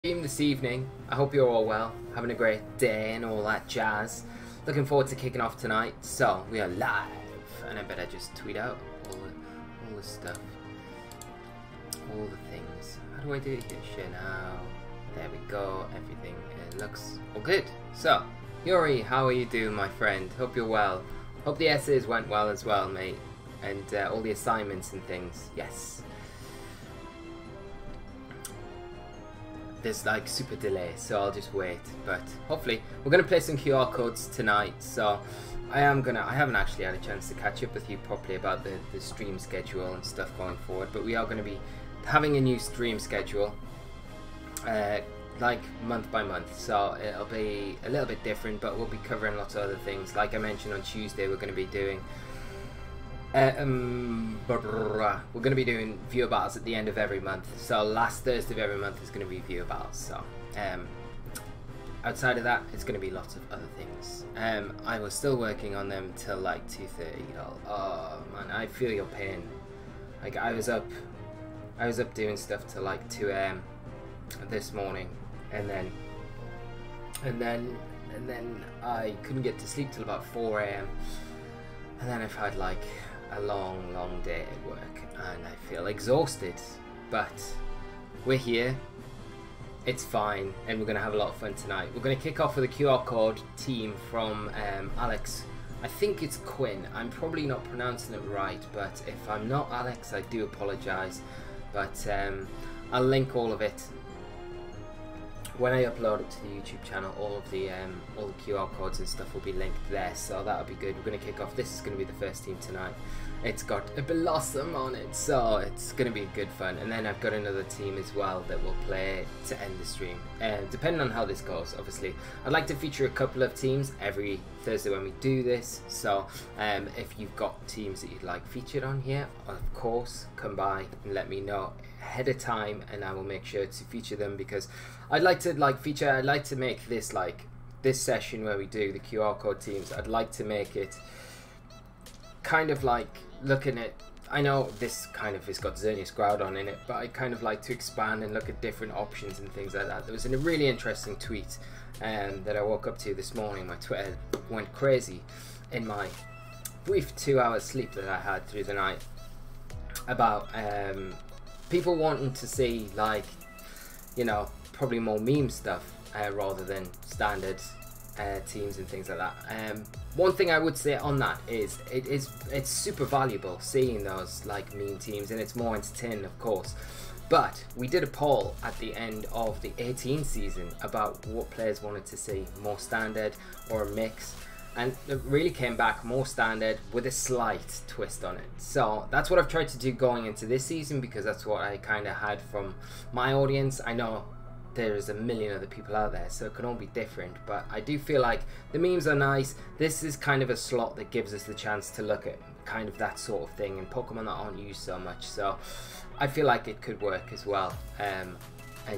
This evening. I hope you're all well, having a great day and all that jazz. Looking forward to kicking off tonight. So we are live, and I better just tweet out all the stuff, all the things. How do I do it here? Share now. There we go. Everything looks all good. So Yuri, how are you doing, my friend? Hope you're well. Hope the essays went well as well, mate, and all the assignments and things. Yes. There's like super delay, so I'll just wait, but hopefully we're gonna play some QR codes tonight. So I haven't actually had a chance to catch up with you properly about the stream schedule and stuff going forward, but we are going to be having a new stream schedule like month by month, so it'll be a little bit different, but we'll be covering lots of other things. Like I mentioned, on Tuesday we're going to be doing viewer battles at the end of every month. So last Thursday of every month is going to be viewer battles. So outside of that, it's going to be lots of other things. I was still working on them till like 2:30. Oh man, I feel your pain. Like I was up doing stuff till like 2 AM this morning, and then I couldn't get to sleep till about 4 AM, and then I've had like a long day at work and I feel exhausted, but we're here, it's fine, and we're gonna have a lot of fun tonight. We're gonna kick off with a QR code team from Alex. I think it's Quinn. I'm probably not pronouncing it right, but if I'm not Alex, I do apologize, but I'll link all of it when I upload it to the YouTube channel. All the QR codes and stuff will be linked there, so that'll be good. We're going to kick off. This is going to be the first team tonight. It's got a Bellossom on it, so it's going to be good fun. And then I've got another team as well that will play to end the stream, depending on how this goes. Obviously, I'd like to feature a couple of teams every Thursday when we do this, so if you've got teams that you'd like featured on here, of course, come by and let me know ahead of time, and I will make sure to feature them, because I'd like to make this this session where we do the QR code teams. I'd like to make it kind of like looking at, I know this kind of has got Xerneas Groudon in it, but I kind of like to expand and look at different options and things like that. There was a really interesting tweet that I woke up to this morning. My Twitter went crazy in my brief 2 hours sleep that I had through the night about people wanting to see, like, you know, probably more meme stuff rather than standard teams and things like that. One thing I would say on that is it's super valuable seeing those like meme teams, and it's more entertaining, of course. But we did a poll at the end of the 18 season about what players wanted to see, more standard or a mix, and it really came back more standard with a slight twist on it. So that's what I've tried to do going into this season, because that's what I kind of had from my audience. I know there's a million other people out there, so it can all be different, but I do feel like the memes are nice. This is kind of a slot that gives us the chance to look at kind of that sort of thing in Pokemon that aren't used so much, so I feel like it could work as well. And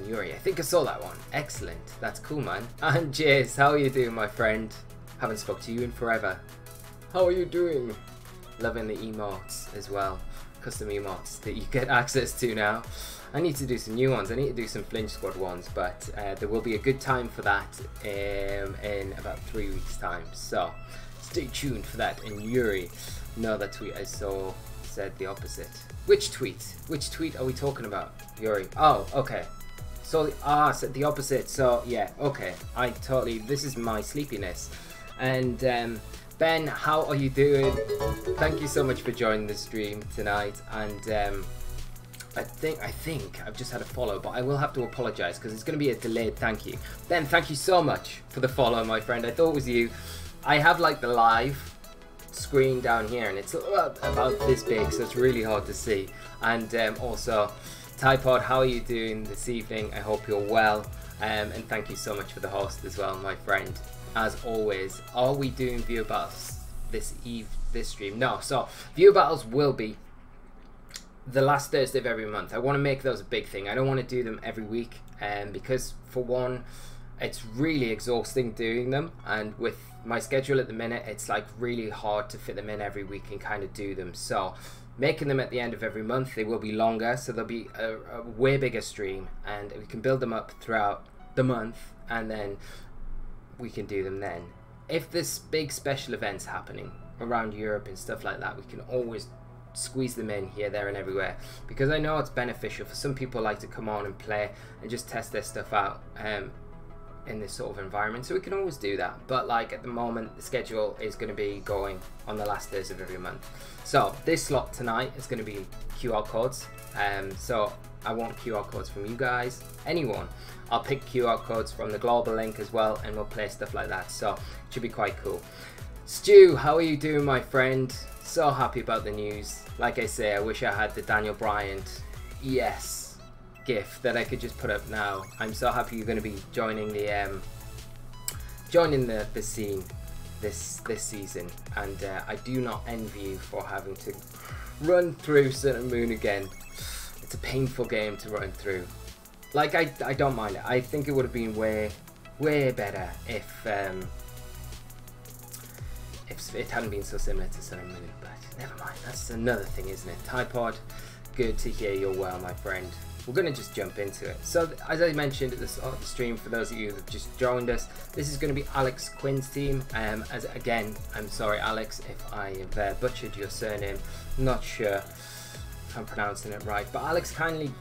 Yuri, I think I saw that one. Excellent, that's cool, man. And Jace, how are you doing, my friend? Haven't spoke to you in forever. How are you doing? Loving the emotes as well, custom emotes that you get access to now. I need to do some new ones. I need to do some Flinch Squad ones, but there will be a good time for that in about 3 weeks time, so stay tuned for that. And Yuri, no, that tweet I saw said the opposite. Which tweet are we talking about, Yuri? Oh, okay, so said the opposite. So yeah, okay, this is my sleepiness. And Ben, how are you doing? Thank you so much for joining the stream tonight. And I think I've just had a follow, but I will have to apologize because it's going to be a delayed thank you. Ben, thank you so much for the follow, my friend. I thought it was you. I have like the live screen down here, and it's about this big, so it's really hard to see. And also, Typod, how are you doing this evening? I hope you're well. And thank you so much for the host as well, my friend. As always, are we doing viewer battles this stream? No, so viewer battles will be the last Thursday of every month. I want to make those a big thing. I don't want to do them every week, because for one, it's really exhausting doing them, and with my schedule at the minute, it's like really hard to fit them in every week and kind of do them. So making them at the end of every month. They will be longer, so there'll be a way bigger stream, and we can build them up throughout the month, and then we can do them then. If there's big special events happening around Europe and stuff like that, we can always squeeze them in here, there and everywhere, because I know it's beneficial for some people like to come on and play and just test their stuff out in this sort of environment, so we can always do that. But like at the moment, the schedule is going to be going on the last days of every month. So this slot tonight is going to be QR codes, so I want QR codes from you guys, anyone. I'll pick QR codes from the global link as well, and we'll play stuff like that, so it should be quite cool. Stu, how are you doing, my friend? So happy about the news. Like I say, I wish I had the Daniel Bryant GIF that I could just put up now. I'm so happy you're going to be joining the scene this season, and I do not envy you for having to run through Sun and Moon again. It's a painful game to run through. Like I don't mind it. I think it would have been way better if it hadn't been so similar to Sun and Moon, but never mind. That's another thing, isn't it? Typod, good to hear you're well, my friend. We're going to just jump into it. So, as I mentioned at the start of the stream, for those of you who have just joined us, this is going to be Alex Quinn's team. Again, I'm sorry, Alex, if I have butchered your surname. I'm not sure if I'm pronouncing it right, but Alex kindly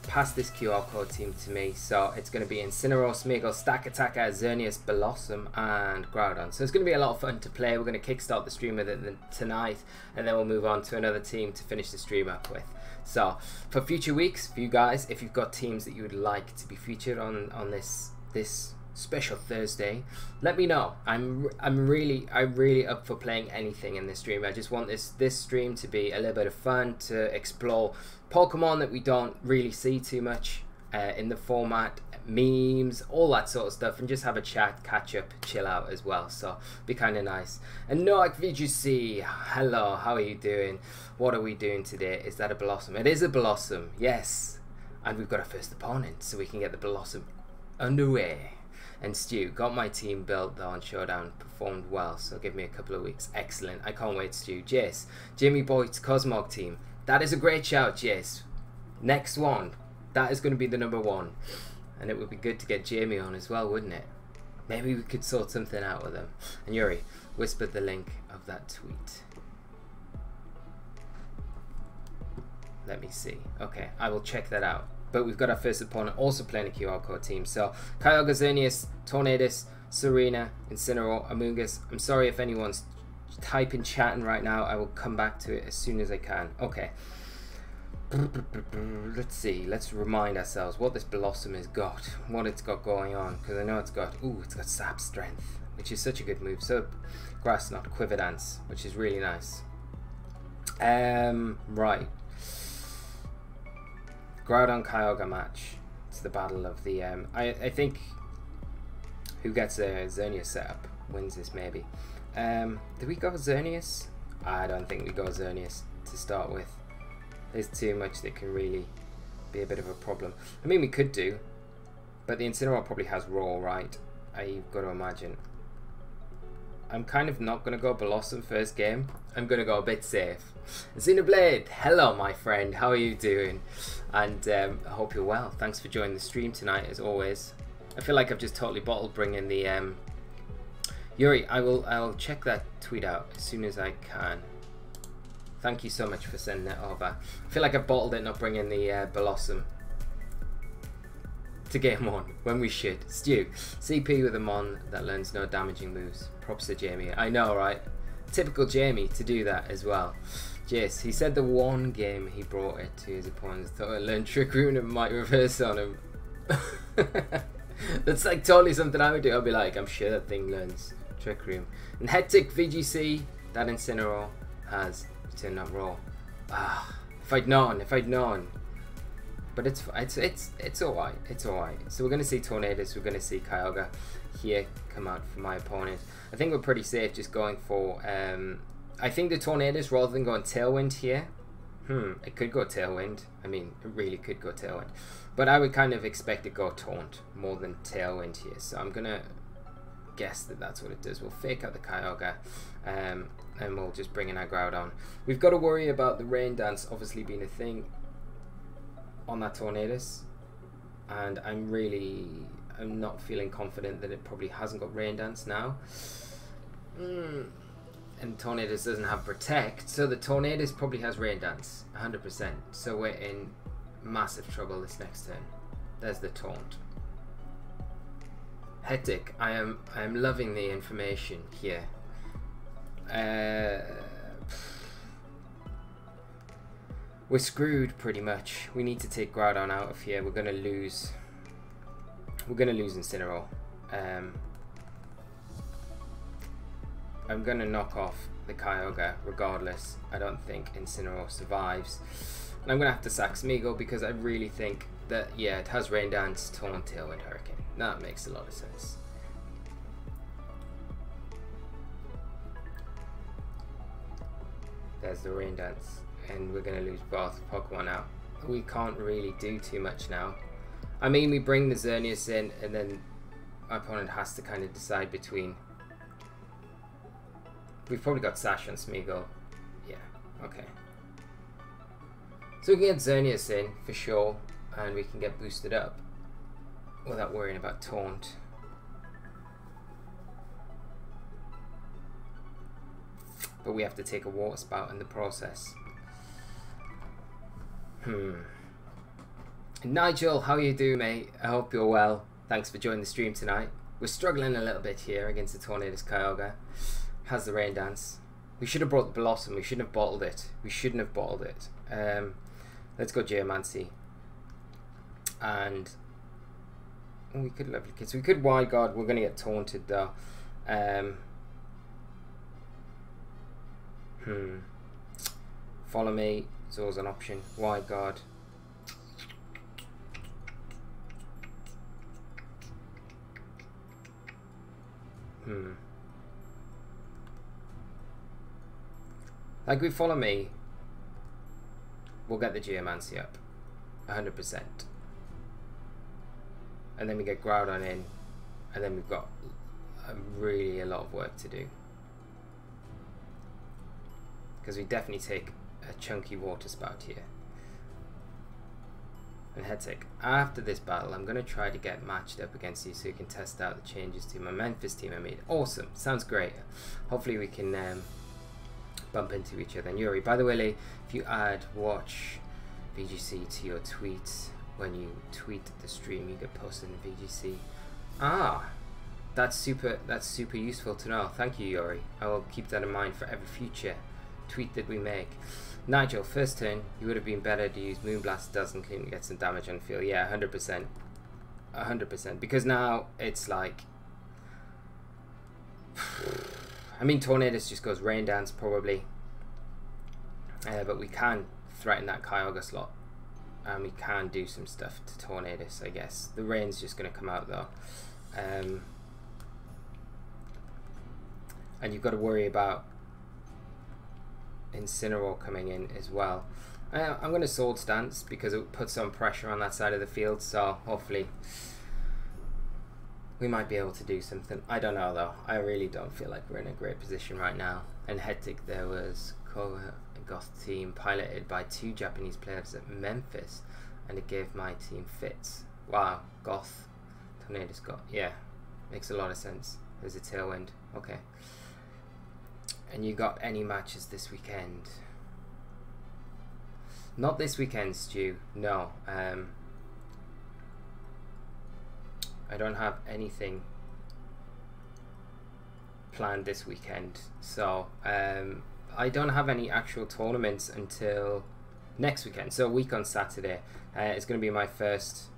passed this QR code team to me. So it's going to be Incineroar, Smeagol, Stack Attacker, Xerneas, Bellossom, and Groudon. So it's going to be a lot of fun to play. We're going to kickstart the stream with it tonight, and then we'll move on to another team to finish the stream up with. So for future weeks, for you guys, if you've got teams that you would like to be featured on this special Thursday, let me know. I'm really up for playing anything in this stream. I just want this stream to be a little bit of fun, to explore Pokemon that we don't really see too much in the format, memes, all that sort of stuff, and just have a chat, catch up, chill out as well. So be kind of nice. And Noak VGC, hello, how are you doing? What are we doing today? Is that a Bellossom? It is a Bellossom, yes. And we've got our first opponent, so we can get the Bellossom underway. And Stu, got my team built though on Showdown, performed well, so give me a couple of weeks. Excellent, I can't wait, Stu. Jace, Jamie Boyd's Cosmog team. That is a great shout, Jace. Next one, that is going to be the #1. And it would be good to get Jamie on as well, wouldn't it? Maybe we could sort something out with him. And Yuri, whispered the link of that tweet. Let me see. Okay, I will check that out. But we've got our first opponent also playing a QR code team. So, Kyogre, Xerneas, Tornadus, Serena, Incineroar, Amoonguss. I'm sorry if anyone's typing, chatting right now. I will come back to it as soon as I can. Okay. Let's see. Let's remind ourselves what this Bellossom has got. What it's got going on. Because I know it's got Sap Strength, which is such a good move. So, Grass Knot, Quiver Dance, which is really nice. Right. Groudon Kyogre match. It's the battle of the I think who gets a Xerneas setup wins this maybe. Do we go Xerneas? I don't think we go Xerneas to start with. There's too much that can really be a bit of a problem. I mean, we could do, but the Incineroar probably has Raw, right? I've got to imagine. I'm kind of not going to go Bellossom first game. I'm going to go a bit safe. Xenoblade, hello my friend, how are you doing? And I hope you're well. Thanks for joining the stream tonight as always. I feel like I've just totally bottled bringing the Yuri, I'll check that tweet out as soon as I can. Thank you so much for sending it over. I feel like I've bottled it not bringing the Bellossom to game 1 when we should. Stu, CP with a Mon that learns no damaging moves. Props to Jamie. I know, right? Typical Jamie to do that as well. Jace, he said the one game he brought it to his opponents thought it learned Trick Room and might reverse on him. That's like totally something I would do. I'll be like, I'm sure that thing learns Trick Room. And Hectic VGC, that Incineroar has returned that Raw. Ah, if I'd known. But it's alright. It's alright. So we're gonna see Tornadus, we're gonna see Kyogre here come out for my opponent. I think we're pretty safe just going for I think the Tornadus rather than going Tailwind here. It could go Tailwind. I mean, it really could go Tailwind. But I would kind of expect to go Taunt more than Tailwind here. So I'm gonna guess that that's what it does. We'll fake out the Kyogre, and we'll just bring in our Groudon. We've got to worry about the Rain Dance obviously being a thing on that Tornadus, and I'm not feeling confident that it probably hasn't got Rain Dance now. And Tornadus doesn't have Protect, so the Tornadus probably has Rain Dance, 100%. So we're in massive trouble this next turn. There's the Taunt. Hectic. I am loving the information here. We're screwed pretty much. We need to take Groudon out of here. We're gonna lose. We're gonna lose Incineroar. I'm gonna knock off the Kyogre regardless. I don't think Incineroar survives. And I'm gonna have to sack Smeagol because I really think that, yeah, it has Rain Dance, Taunt, Tailwind, Hurricane. That makes a lot of sense. There's the Rain Dance, and we're gonna lose both Pokemon out. We can't really do too much now. I mean, we bring the Xerneas in, and then my opponent has to kind of decide between. We've probably got Sash on Smeagol. Yeah, okay. So we can get Xerneas in for sure, and we can get boosted up without worrying about Taunt. But we have to take a Water Spout in the process. Nigel, how you doing, mate? I hope you're well. Thanks for joining the stream tonight. We're struggling a little bit here against the Tornadus Kyogre. Has the Rain Dance. We should have brought the Bellossom. We shouldn't have bottled it. We shouldn't have bottled it. Let's go Geomancy. And we could Lovely Kids. We could Wide Guard. We're going to get taunted though. Follow Me is always an option. Wide Guard. Like, we Follow Me, we'll get the Geomancy up 100%, and then we get Groudon in, and then we've got really a lot of work to do, because we definitely take a chunky Water Spout here. And Hectic, after this battle I'm going to try to get matched up against you so you can test out the changes to my Memphis team I made. Awesome, sounds great. Hopefully we can bump into each other. And Yuri, by the way, Lee, if you add watch VGC to your tweets, when you tweet the stream you get posted in VGC. That's super useful to know. Thank you, Yuri. I will keep that in mind for every future tweet that we make. Nigel, first turn you would have been better to use Moonblast Dazzling Gleam to get some damage on field. Yeah, 100%. 100%, because now it's like, I mean, Tornadus just goes Rain Dance probably, but we can threaten that Kyogre slot, and we can do some stuff to Tornadus, I guess. The Rain's just going to come out though, and you've got to worry about Incineroar coming in as well. I'm going to Sword Stance because it puts some pressure on that side of the field, so hopefully we might be able to do something. I don't know though. I really don't feel like we're in a great position right now. And Hectic, there was Koga Goth team piloted by 2 Japanese players at Memphis, and it gave my team fits. Wow, Goth, Tornadus got, yeah, makes a lot of sense. There's a Tailwind, okay. And you got any matches this weekend? Not this weekend, Stu. No. I don't have anything planned this weekend, so I don't have any actual tournaments until next weekend. So a week on Saturday. It's going to be my first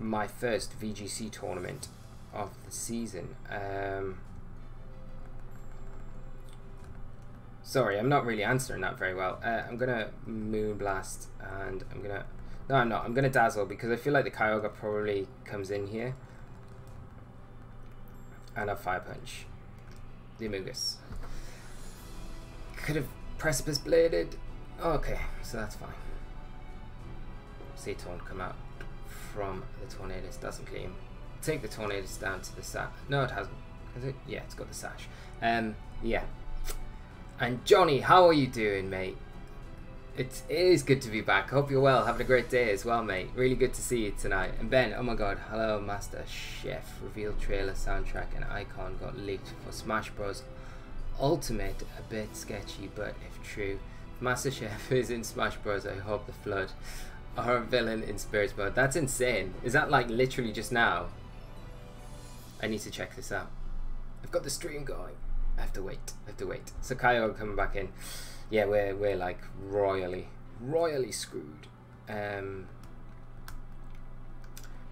VGC tournament of the season. Sorry, I'm not really answering that very well. I'm gonna Moonblast, and I'm gonna... No, I'm not. I'm gonna Dazzle because I feel like the Kyogre probably comes in here. And a Fire Punch. The Amogus. Could have Precipice Bladed. Okay, so that's fine. See Taunt come out from the Tornadus. Doesn't claim. take the Tornadus down to the sash. No, it hasn't. Has it? Yeah, it's got the sash. Yeah. And Johnny, how are you doing, mate? It is good to be back. Hope you're well. Having a great day as well, mate. Really good to see you tonight. And Ben, oh my god, hello, Master Chef. Revealed trailer, soundtrack, and icon got leaked for Smash Bros. Ultimate. A bit sketchy, but if true. If Master Chef is in Smash Bros, I hope the Flood are a villain in Spirits mode. That's insane. Is that like literally just now? I need to check this out. I've got the stream going. I have to wait. So Kyogre coming back in. Yeah, we're like royally screwed.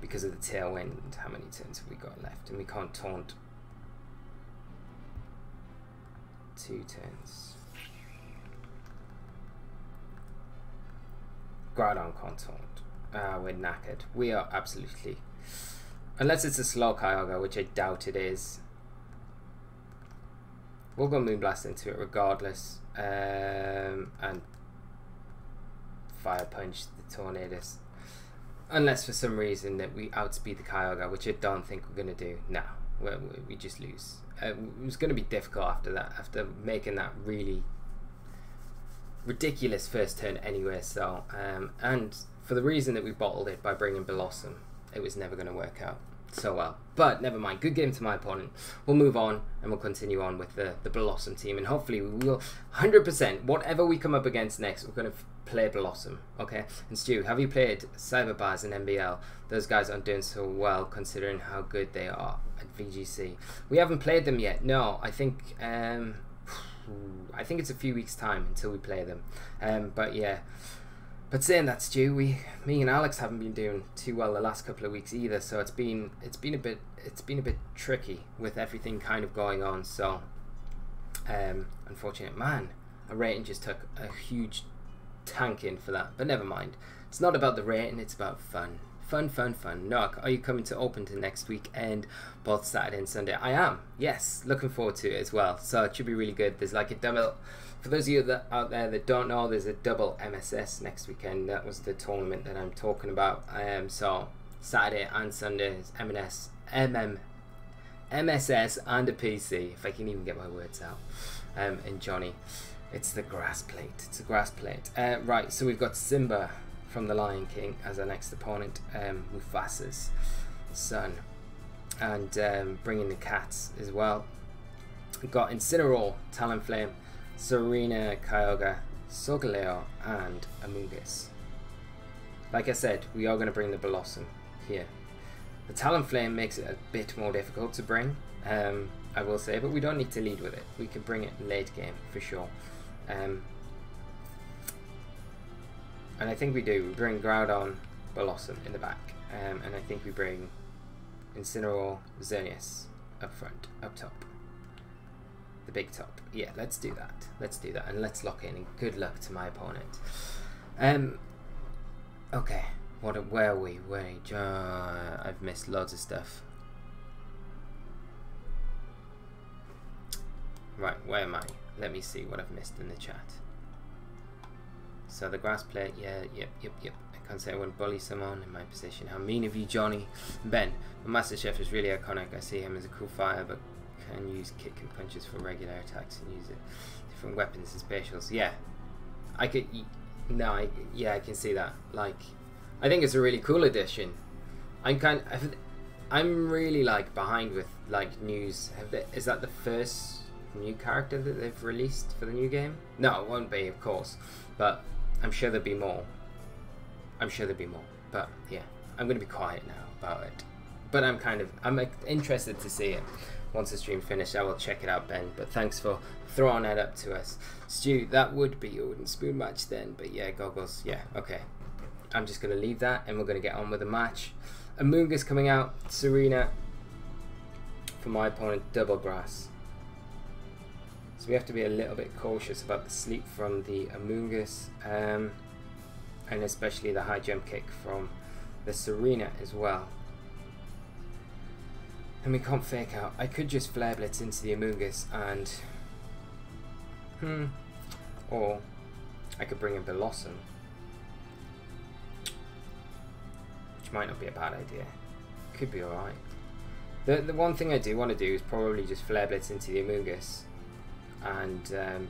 Because of the Tailwind. How many turns have we got left? And we can't taunt. 2 turns. Groudon can't taunt. We're knackered. We are absolutely... Unless it's a slow Kyogre, which I doubt it is. We'll go Moonblast into it regardless. And Fire Punch the Tornadus. Unless for some reason that we outspeed the Kyogre, which I don't think we're going to do. No, we just lose. It was going to be difficult after that, after making that really ridiculous first turn anyway. So, and for the reason that we bottled it by bringing Bellossom, it was never going to work out so well. But never mind, good game to my opponent. We'll move on and we'll continue on with the Bellossom team, and hopefully we will 100%, whatever we come up against next, we're going to play Bellossom, okay? And Stu, have you played Cyberbars and MBL? Those guys aren't doing so well considering how good they are at VGC. We haven't played them yet. No, I think it's a few weeks time until we play them. But yeah. But saying that, Stu, me and Alex haven't been doing too well the last couple of weeks either, so it's been a bit tricky with everything kind of going on. So, unfortunate, man, our rating just took a huge tanking for that. But never mind, it's not about the rating; it's about fun. Fun. Nock, are you coming to Openton next week and both Saturday and Sunday? I am. Yes, looking forward to it as well. So it should be really good. There's like a double. For those of you that out there that don't know, there's a double MSS next weekend. That was the tournament that I'm talking about. So Saturday and Sunday is MSS and a PC, if I can even get my words out. And Johnny, it's the grass plate. Right, so we've got Simba from the Lion King as our next opponent. Mufasa's son, and bringing the cats as well. We've got Incineroar, Talonflame, Serena, Kyogre, Solgaleo, and Amoonguss. Like I said, we are going to bring the Bellossom here. The Talonflame makes it a bit more difficult to bring, I will say, but we don't need to lead with it. We can bring it late game for sure. And I think we do. We bring Groudon, Bellossom in the back, and I think we bring Incineroar, Xerneas up front, up top. The big top. Yeah, let's do that. And let's lock in, and good luck to my opponent. Okay. Where are we? I've missed loads of stuff. Right, where am I? Let me see what I've missed in the chat. So the grass plate, yeah, yep. I can't say I wouldn't bully someone in my position. How mean of you, Johnny. Ben, the Master Chef is really iconic. I see him as a cool fighter, but can use kick and punches for regular attacks and use it different weapons and specials. Yeah, I could. No, yeah, I can see that. Like, I think it's a really cool addition. I'm really like behind with like news. Is that the first new character that they've released for the new game? No, it won't be, of course, but I'm sure there'll be more. But yeah, I'm gonna be quiet now about it. But I'm interested to see it. Once the stream finished, I will check it out, Ben. But thanks for throwing that up to us. Stu, that would be your wooden spoon match then. But yeah, goggles. Yeah, okay. I'm just going to leave that and we're going to get on with the match. Amoonguss coming out. Serena for my opponent, double grass. So we have to be a little bit cautious about the sleep from the Amoonguss. And especially the high jump kick from the Serena as well. And we can't fake out. I could just Flare Blitz into the Amoonguss and... Or I could bring in Bellossom, which might not be a bad idea. could be alright. The one thing I do want to do is probably just Flare Blitz into the Amoonguss and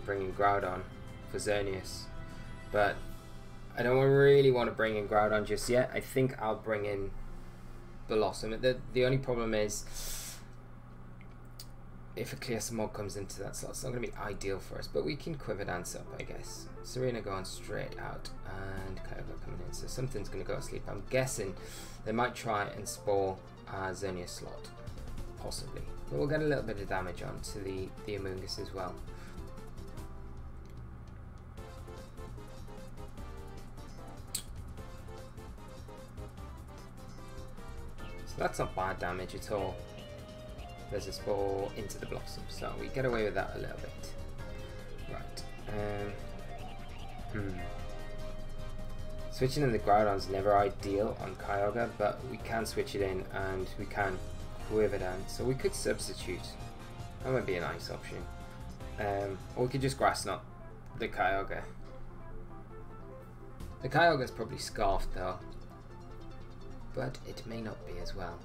bring in Groudon for Xerneas. But I don't really want to bring in Groudon just yet. I think I'll bring in Bellossom. The only problem is if a Clear Smog comes into that slot, it's not going to be ideal for us. But we can Quiver Dance up, I guess. Serena going straight out and Kyogre coming in. So something's going to go to sleep. I'm guessing they might try and Spore Xerneas slot. Possibly. But we'll get a little bit of damage onto the Amoonguss as well. So that's not bad damage at all. There's a Spore into the Blossom, so we get away with that a little bit. Right. Switching in the Groudon's never ideal on Kyogre, but we can switch it in and we can Quiver Dance. So we could substitute. That might be a nice option. Or we could just Grass Knot the Kyogre. The Kyogre's probably Scarfed though, but it may not be as well.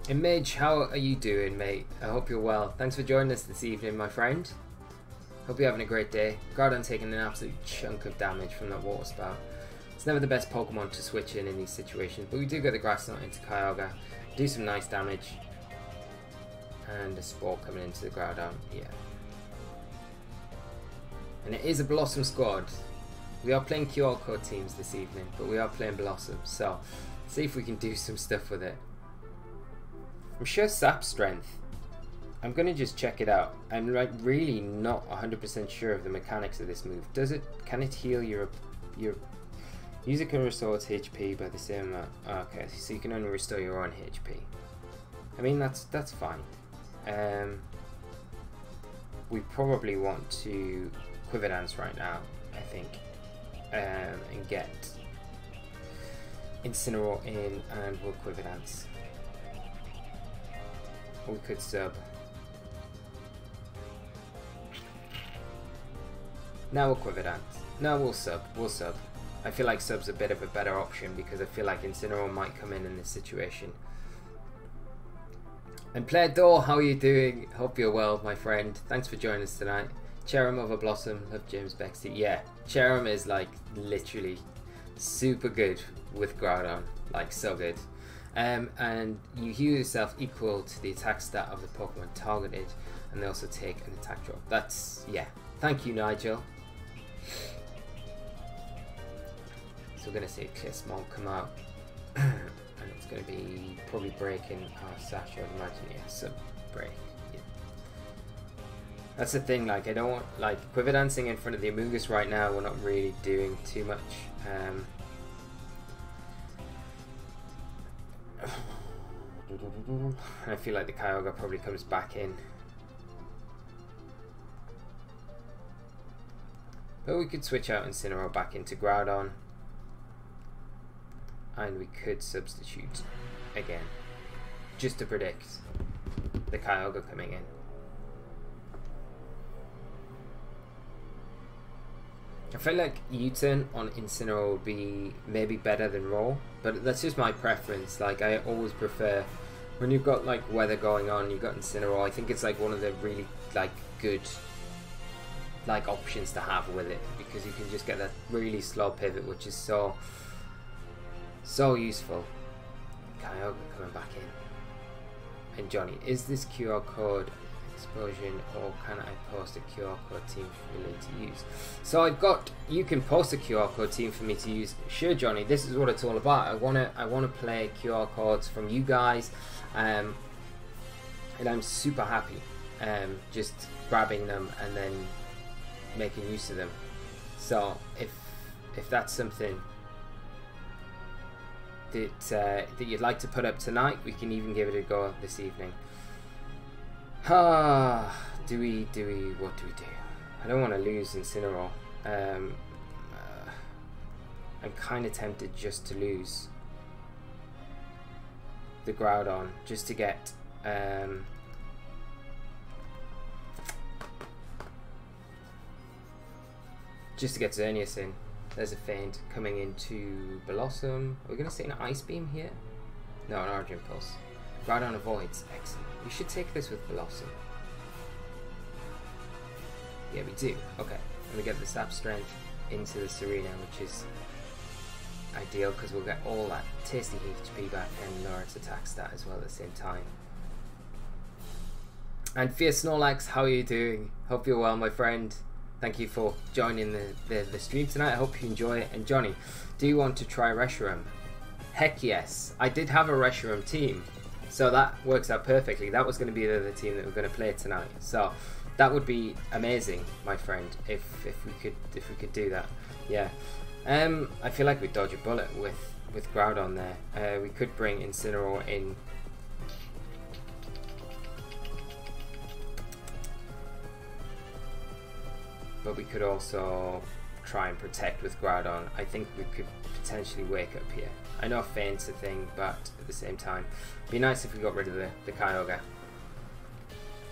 And Midge, how are you doing, mate? I hope you're well. Thanks for joining us this evening, my friend. Hope you're having a great day. Groudon taking an absolute chunk of damage from that Water Spout. It's never the best Pokemon to switch in these situations, but we do get the Grass Knot into Kyogre, do some nice damage, and a Spore coming into the Groudon. Yeah. And it is a Bellossom squad. We are playing QR code teams this evening, but we are playing Bellossom, so see if we can do some stuff with it. I'm sure Sap Strength. I'm gonna just check it out. I'm like really not 100% sure of the mechanics of this move. Can it heal your user can restore its HP by the same amount? Okay, so you can only restore your own HP. I mean that's fine. We probably want to Quiver Dance right now, I think, and get Incineroar in, and we'll Quiver Dance. Or we could sub. Now we'll Quiver Dance. No, we'll sub. We'll sub. I feel like sub's a bit of a better option because I feel like Incineroar might come in this situation. And Player Door, how are you doing? Hope you're well, my friend. Thanks for joining us tonight. Cherum over Blossom. Love James Bexley. Yeah, Cherum is like literally super good with Groudon. Like so good. And you heal yourself equal to the attack stat of the Pokemon targeted, and they also take an attack drop. That's, yeah. Thank you, Nigel. So we're going to see Clear Smog come out, and it's going to be probably breaking our Sash, I'd imagine. Yeah, sub break. Yeah. That's the thing, like I don't want, like Quiver Dancing in front of the Amoonguss right now, we're not really doing too much. I feel like the Kyogre probably comes back in. But we could switch out Incineroar back into Groudon. And we could substitute again. Just to predict the Kyogre coming in. I feel like U-turn on Incineroar would be maybe better than Roar, but that's just my preference. Like I always prefer when you've got like weather going on, you've got Incineroar. I think it's like one of the really like good like options to have with it, because you can just get that really slow pivot, which is so useful. Kyogre coming back in. And Johnny, is this QR code explosion, or can I post a QR code team for me to use? So I've got, you can post a QR code team for me to use. Sure, Johnny, this is what it's all about. I wanna play QR codes from you guys, and I'm super happy just grabbing them and then making use of them. So if that's something that you'd like to put up tonight, we can even give it a go this evening. What do we do? I don't want to lose Incineroar. I'm kind of tempted just to lose the Groudon, just to get just to get Xerneas in. There's a feint coming into Bellossom. Are we going to see an Ice Beam here? No, an Origin Pulse. Groudon avoids. Excellent. We should take this with Bellossom. Yeah, we do. Okay. And we get the Sap Strength into the Serena, which is ideal because we'll get all that tasty HP back and lower its attack stat as well at the same time. And Fierce Snorlax, how are you doing? Hope you're well, my friend. Thank you for joining the stream tonight. I hope you enjoy it. And Johnny, do you want to try Reshiram? Heck yes. I did have a Reshiram team, so that works out perfectly. That was going to be the other team that we're going to play tonight. So that would be amazing, my friend, if we could do that. Yeah. I feel like we dodge a bullet with Groudon there. We could bring Incineroar in. But we could also try and protect with Groudon. I think we could potentially wake up here. I know Feint's a thing, but at the same time, it'd be nice if we got rid of the Kyogre.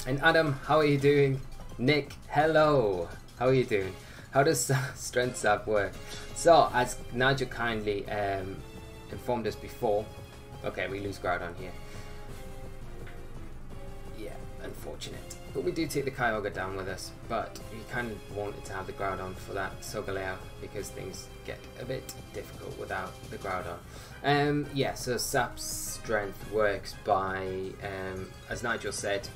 And Adam, how are you doing? Nick, hello. How are you doing? How does Strength Sap work? So, as Nigel kindly informed us before, okay, we lose Groudon here. Yeah, unfortunate. But we do take the Kyogre down with us, but we kind of wanted to have the Groudon for that Solgaleo because things get a bit difficult without the Groudon. Yeah, so Sap's strength works by, as Nigel said,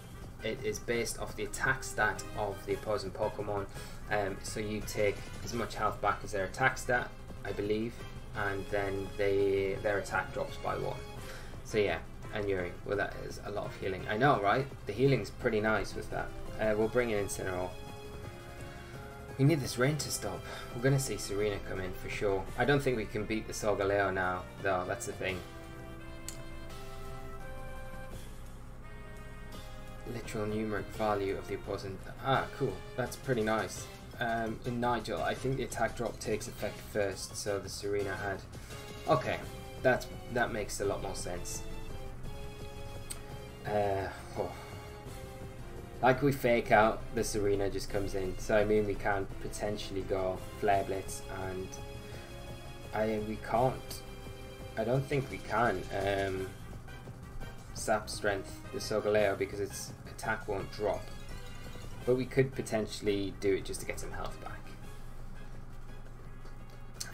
it is based off the attack stat of the opposing Pokemon. So you take as much health back as their attack stat, I believe, and then their attack drops by 1. So yeah. And Yuri, well, that is a lot of healing. I know, right? The healing's pretty nice with that. We'll bring in Incineroar. We need this rain to stop. We're going to see Serena come in for sure. I don't think we can beat the Solgaleo now, though. That's the thing. Literal numeric value of the opposing. Ah, cool. That's pretty nice. In Nigel, I think the attack drop takes effect first, so the Serena had. Okay, that makes a lot more sense. Like we fake out, the Serena just comes in, so I mean we can potentially go Flare Blitz, and we can't. I don't think we can Sap Strength the Solgaleo because its attack won't drop, but we could potentially do it just to get some health back.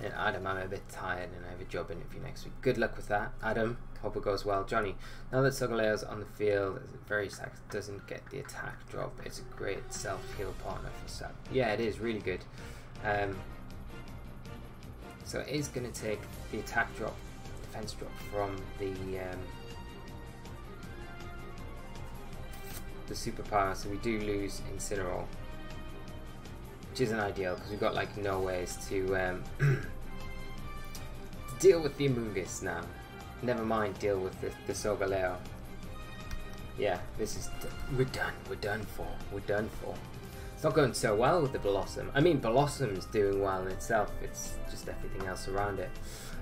And Adam, I'm a bit tired and I have a job interview next week. Good luck with that, Adam. Hope it goes well. Johnny, now that Solgaleo's on the field, very doesn't get the attack drop. It's a great self-heal partner for Sap. Yeah, it is really good. So it is going to take the attack drop, defense drop from the superpower. So we do lose Incineroar, which isn't ideal because we've got like no ways to deal with the Amoonguss now. Never mind deal with the Solgaleo. Yeah, this is we're done for. It's not going so well with the Bellossom. I mean, Bellossom's doing well in itself. It's just everything else around it.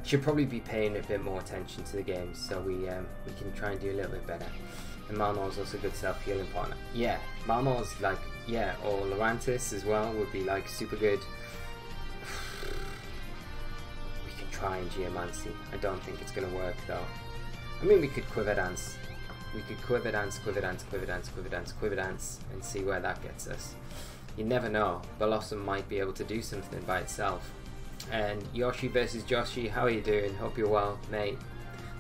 Should probably be paying a bit more attention to the games so we can try and do a little bit better. And Malmo's also a good self-healing partner. Yeah, Malmo's like, yeah, or Lurantis as well would be like super good. We can try and Geomancy. I don't think it's going to work though. I mean, we could Quiver Dance. We could Quiver Dance, and see where that gets us. You never know. Bellossom might be able to do something by itself. And Yoshi versus Joshi, how are you doing? Hope you're well, mate.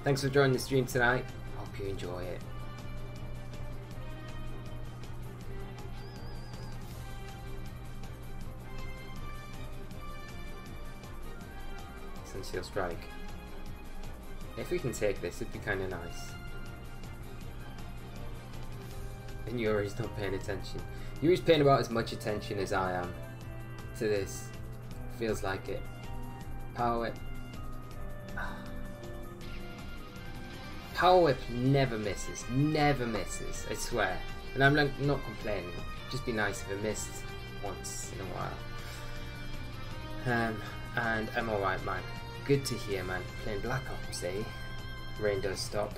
Thanks for joining the stream tonight. Hope you enjoy it. Sunseal Strike. If we can take this, it'd be kind of nice. And Yuri's not paying attention. Yuri's paying about as much attention as I am to this. Feels like it. Power Whip. Power Whip never misses. Never misses, I swear. And I'm like, not complaining. It'd just be nice if it missed once in a while. And I'm alright, man. Good to hear, man. Playing Black Ops, eh? Rain does stop.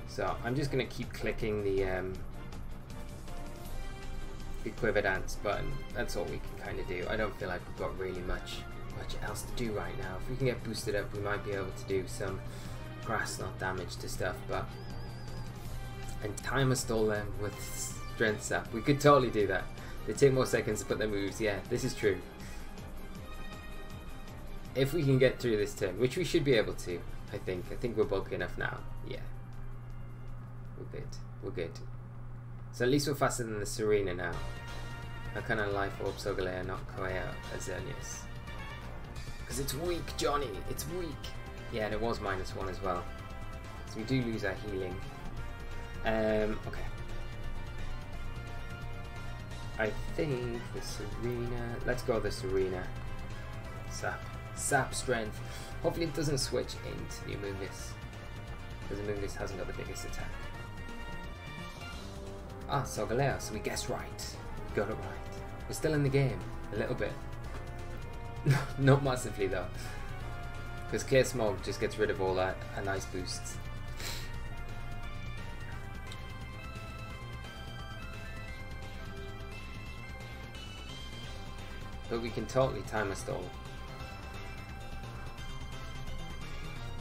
So I'm just gonna keep clicking the the Quiver Dance button. That's all we can kind of do. I don't feel like we've got really much else to do right now. If we can get boosted up, we might be able to do some grass knot damage to stuff, but... And timer stall them with strength sap. We could totally do that. They take more seconds to put their moves. Yeah, this is true. If we can get through this turn, which we should be able to, I think. I think we're bulky enough now. Yeah. We're good. We're good. So at least we're faster than the Serena now. I kind of Life Orb Solgaleo, not Koea Xerneas. Because it's weak, Johnny. It's weak. Yeah, and it was -1 as well. So we do lose our healing. Okay. I think the Serena... Let's go the Serena. Sap strength. Hopefully it doesn't switch into the Amoonguss, because Amoonguss hasn't got the biggest attack. Ah, Solgaleo, so we guessed right. We got it right. We're still in the game. A little bit. Not massively though. Because Clear Smog just gets rid of all that and ice boosts. But we can totally timer stall.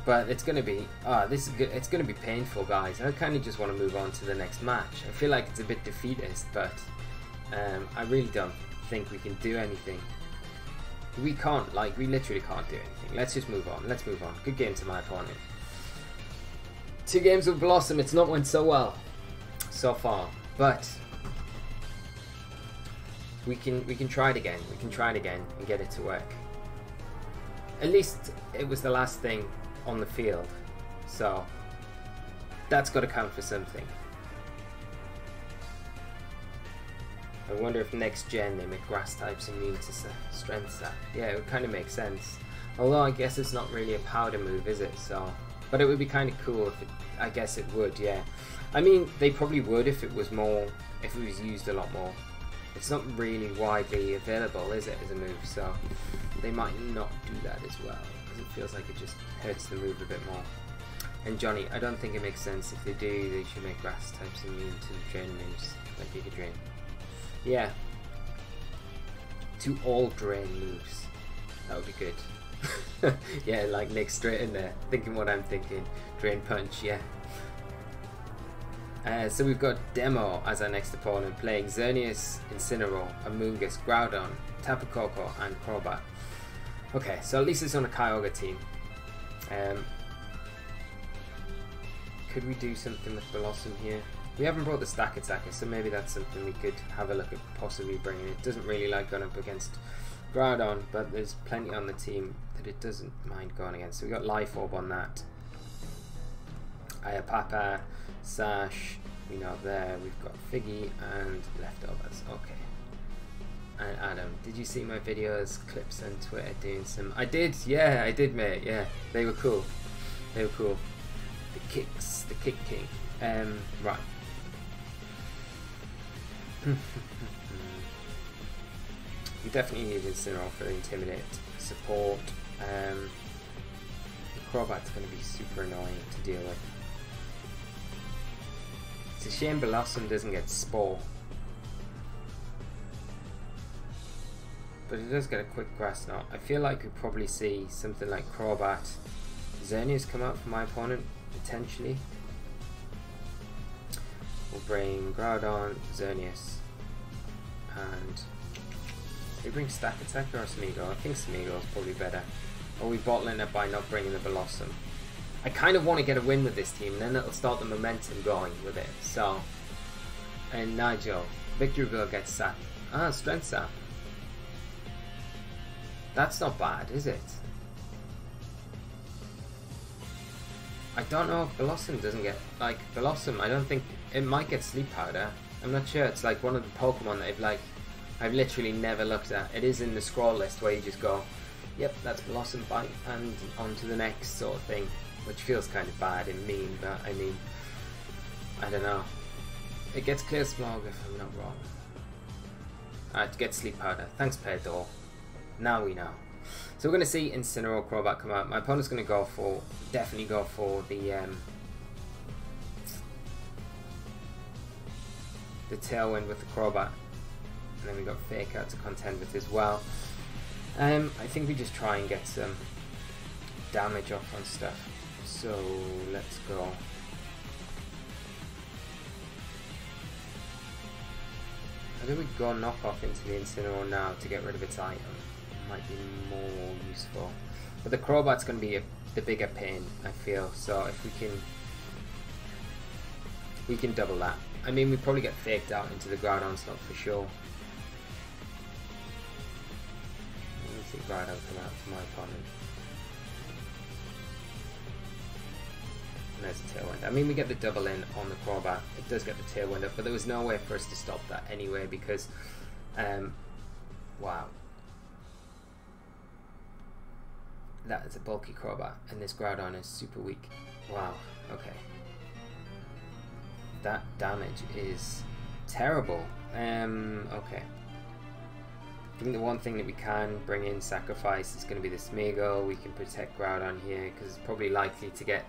But it's gonna be this is good. It's gonna be painful, guys. I kind of just want to move on to the next match. I feel like it's a bit defeatist, but I really don't think we can do anything. We can't, like, we literally can't do anything. Let's just move on. Let's move on. Good game to my opponent. 2 games with Bellossom. It's not went so well so far, but we can try it again. We can try it again and get it to work. At least it was the last thing on the field, so that's got to count for something. I wonder if next gen they make grass types immune to strength sap. Yeah, it would kind of make sense. Although I guess it's not really a powder move, is it? So, but it would be kind of cool if it, I guess it would, yeah. I mean, they probably would if it was more, if it was used a lot more. It's not really widely available, is it, as a move? So they might not do that as well, because it feels like it just hurts the move a bit more. And Johnny, I don't think it makes sense. If they do, they should make grass types immune to drain moves, like Giga Drain. Yeah, to all drain moves. That would be good. Yeah, like Nick straight in there, thinking what I'm thinking. Drain Punch, yeah. So we've got Demo as our next opponent, playing Xerneas, Incineroar, Amoonguss, Groudon, Tapu Koko, and Crobat. Okay, so at least it's on a Kyogre team. Could we do something with Bellossom here? We haven't brought the Stack Attacker, so maybe that's something we could have a look at possibly bringing. It doesn't really like going up against Groudon, but there's plenty on the team that it doesn't mind going against. So we got Life Orb on that. Papa, Sash, we know there. We've got Figgy and Leftovers. Okay. And Adam, did you see my videos, clips on Twitter doing some... I did, yeah, I did, mate, yeah. They were cool. They were cool. The kicks, the kick king. Right. We definitely need Incineroar for Intimidate support. Crobat's going to be super annoying to deal with. It's a shame Bellossom doesn't get Spore. But it does get a quick Grass Knot. I feel like we'd probably see something like Crobat, Xerneas come out for my opponent, potentially. We'll bring Groudon, Xerneas, and we bring Stack Attacker or Smeagol. I think Smeagol's probably better. Or we bottling it by not bringing the Bellossom. I kind of want to get a win with this team, and then it'll start the momentum going with it. So, and Nigel, Victorville gets Sap. Ah, Strength Sap. That's not bad, is it? I don't know if Bellossom doesn't get, like, Bellossom, I don't think, it might get Sleep Powder. I'm not sure, it's like one of the Pokemon that I've literally never looked at. It is in the scroll list where you just go, yep, that's Bellossom, bite, and on to the next sort of thing. Which feels kind of bad and mean, but I mean, I don't know. It gets Clear Smog if I'm not wrong. Alright, get Sleep Powder. Thanks, Pedro. Now we know. So we're going to see Incineroar, Crobat come out. My opponent's going to go for, definitely go for the Tailwind with the Crobat. And then we got Fake Out to contend with as well. I think we just try and get some damage off on stuff. So let's go. I think we go knock off into the Incineroar now to get rid of its item. Might be more useful. But the Crobat's going to be the bigger pain, I feel. So if we can double that. I mean, we probably get faked out into the Groudon slot for sure. Let me see Groudon come out to my opponent. And there's a Tailwind. I mean, we get the double in on the Crobat. It does get the Tailwind up, but there was no way for us to stop that anyway because, wow. That is a bulky Crobat, and this Groudon is super weak. Wow, okay. That damage is terrible. Okay. I think the one thing that we can bring in sacrifice is going to be the Smeagol. We can protect Groudon here because it's probably likely to get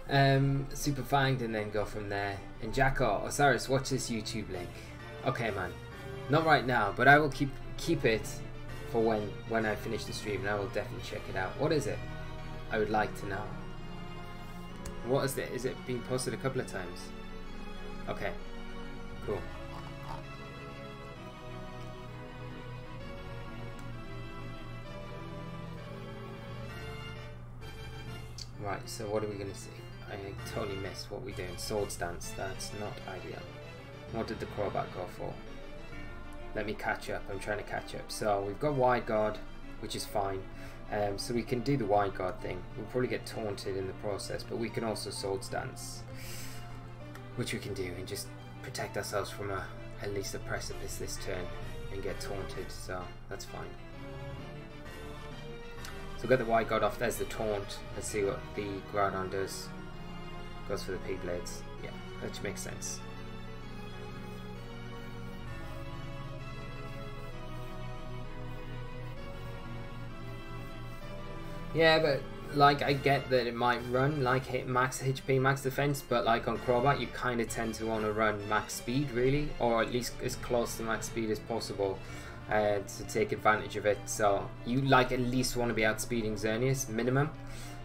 Super Fanged and then go from there. And Jacko, Osiris, watch this YouTube link. Okay, man. Not right now, but I will keep it for when I finish the stream, and I will definitely check it out. What is it? I would like to know. What is it? Is it being posted a couple of times? Okay, cool. Right, so what are we going to see? I totally missed what we're doing. Swords Dance, that's not ideal. What did the Crobat go for? Let me catch up, I'm trying to catch up. So we've got Wide Guard, which is fine. So we can do the Wide Guard thing. We'll probably get taunted in the process, but we can also Swords Dance, which we can do and just protect ourselves from at least a precipice this turn and get taunted, so that's fine. So we'll get the Wide Guard off. There's the taunt. Let's see what the Groudon does. Goes for the P-Blades. Yeah, that makes sense. Yeah, but like I get that it might run like hit max HP, max defense, but like on Crobat you kind of tend to want to run max speed really, or at least as close to max speed as possible to take advantage of it. So you like at least want to be outspeeding Xerneas minimum.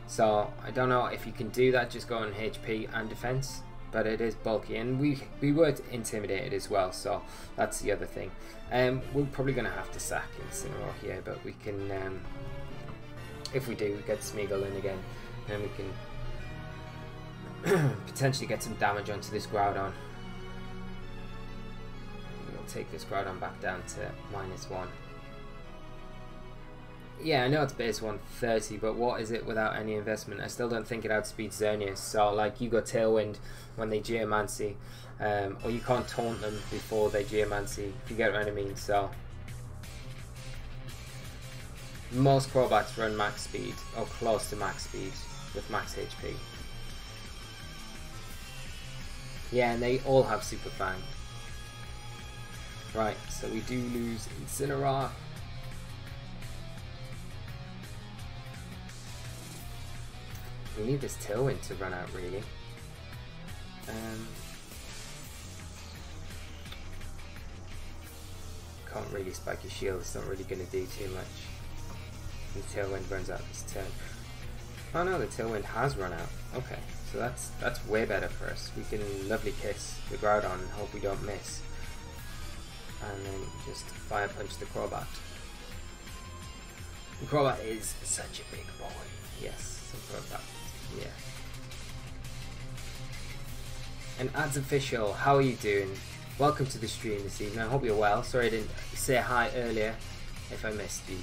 So I don't know if you can do that just go on HP and defense, but it is bulky and we were intimidated as well, so that's the other thing. We're probably going to have to sack Incineroar here, but we can if we do, we get Smeagol in again, and we can potentially get some damage onto this Groudon. We'll take this Groudon back down to -1. Yeah, I know it's base 130, but what is it without any investment? I still don't think it outspeeds Xerneas. So, like, you got Tailwind when they Geomancy, or you can't taunt them before they Geomancy, if you get what I mean. So most Crobats run max speed, or close to max speed, with max HP. Yeah, and they all have Super Fang. Right, so we do lose Incineroar. We need this Tailwind to run out, really. Can't really spike your shield, it's not really going to do too much. The Tailwind runs out this turn. Oh no, the Tailwind has run out. Okay, so that's way better for us. We can lovely kiss the Groudon and hope we don't miss. And then just fire punch the Crobat. The Crobat is such a big boy. Yes, the Crobat. Yeah. And Ads Official, how are you doing? Welcome to the stream this evening. I hope you're well. Sorry I didn't say hi earlier if I missed you.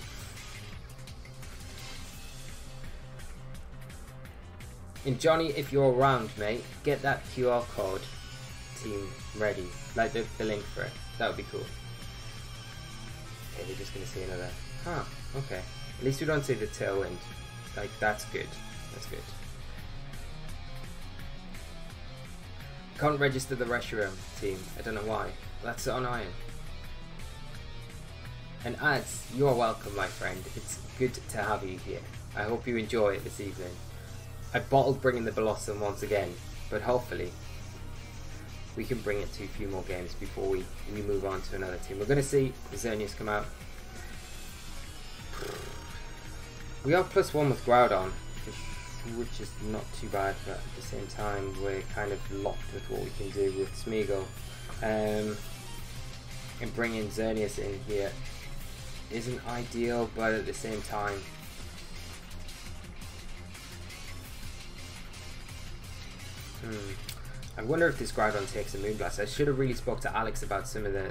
And Johnny, if you're around, mate, get that QR code team ready. Like the link for it. That would be cool. Okay, we're just going to see another. Huh, okay. At least we don't see the Tailwind. Like, that's good. That's good. Can't register the Reshiram team. I don't know why. That's so annoying. And Ads, you're welcome, my friend. It's good to have you here. I hope you enjoy it this evening. I bottled bringing the Bellossom once again, but hopefully we can bring it to a few more games before we move on to another team. We're going to see Xerneas come out. We are +1 with Groudon, which is not too bad, but at the same time we're kind of locked with what we can do with Smeagol. And bringing Xerneas in here isn't ideal, but at the same time I wonder if this Groudon takes a Moonblast. I should have really spoke to Alex about some of the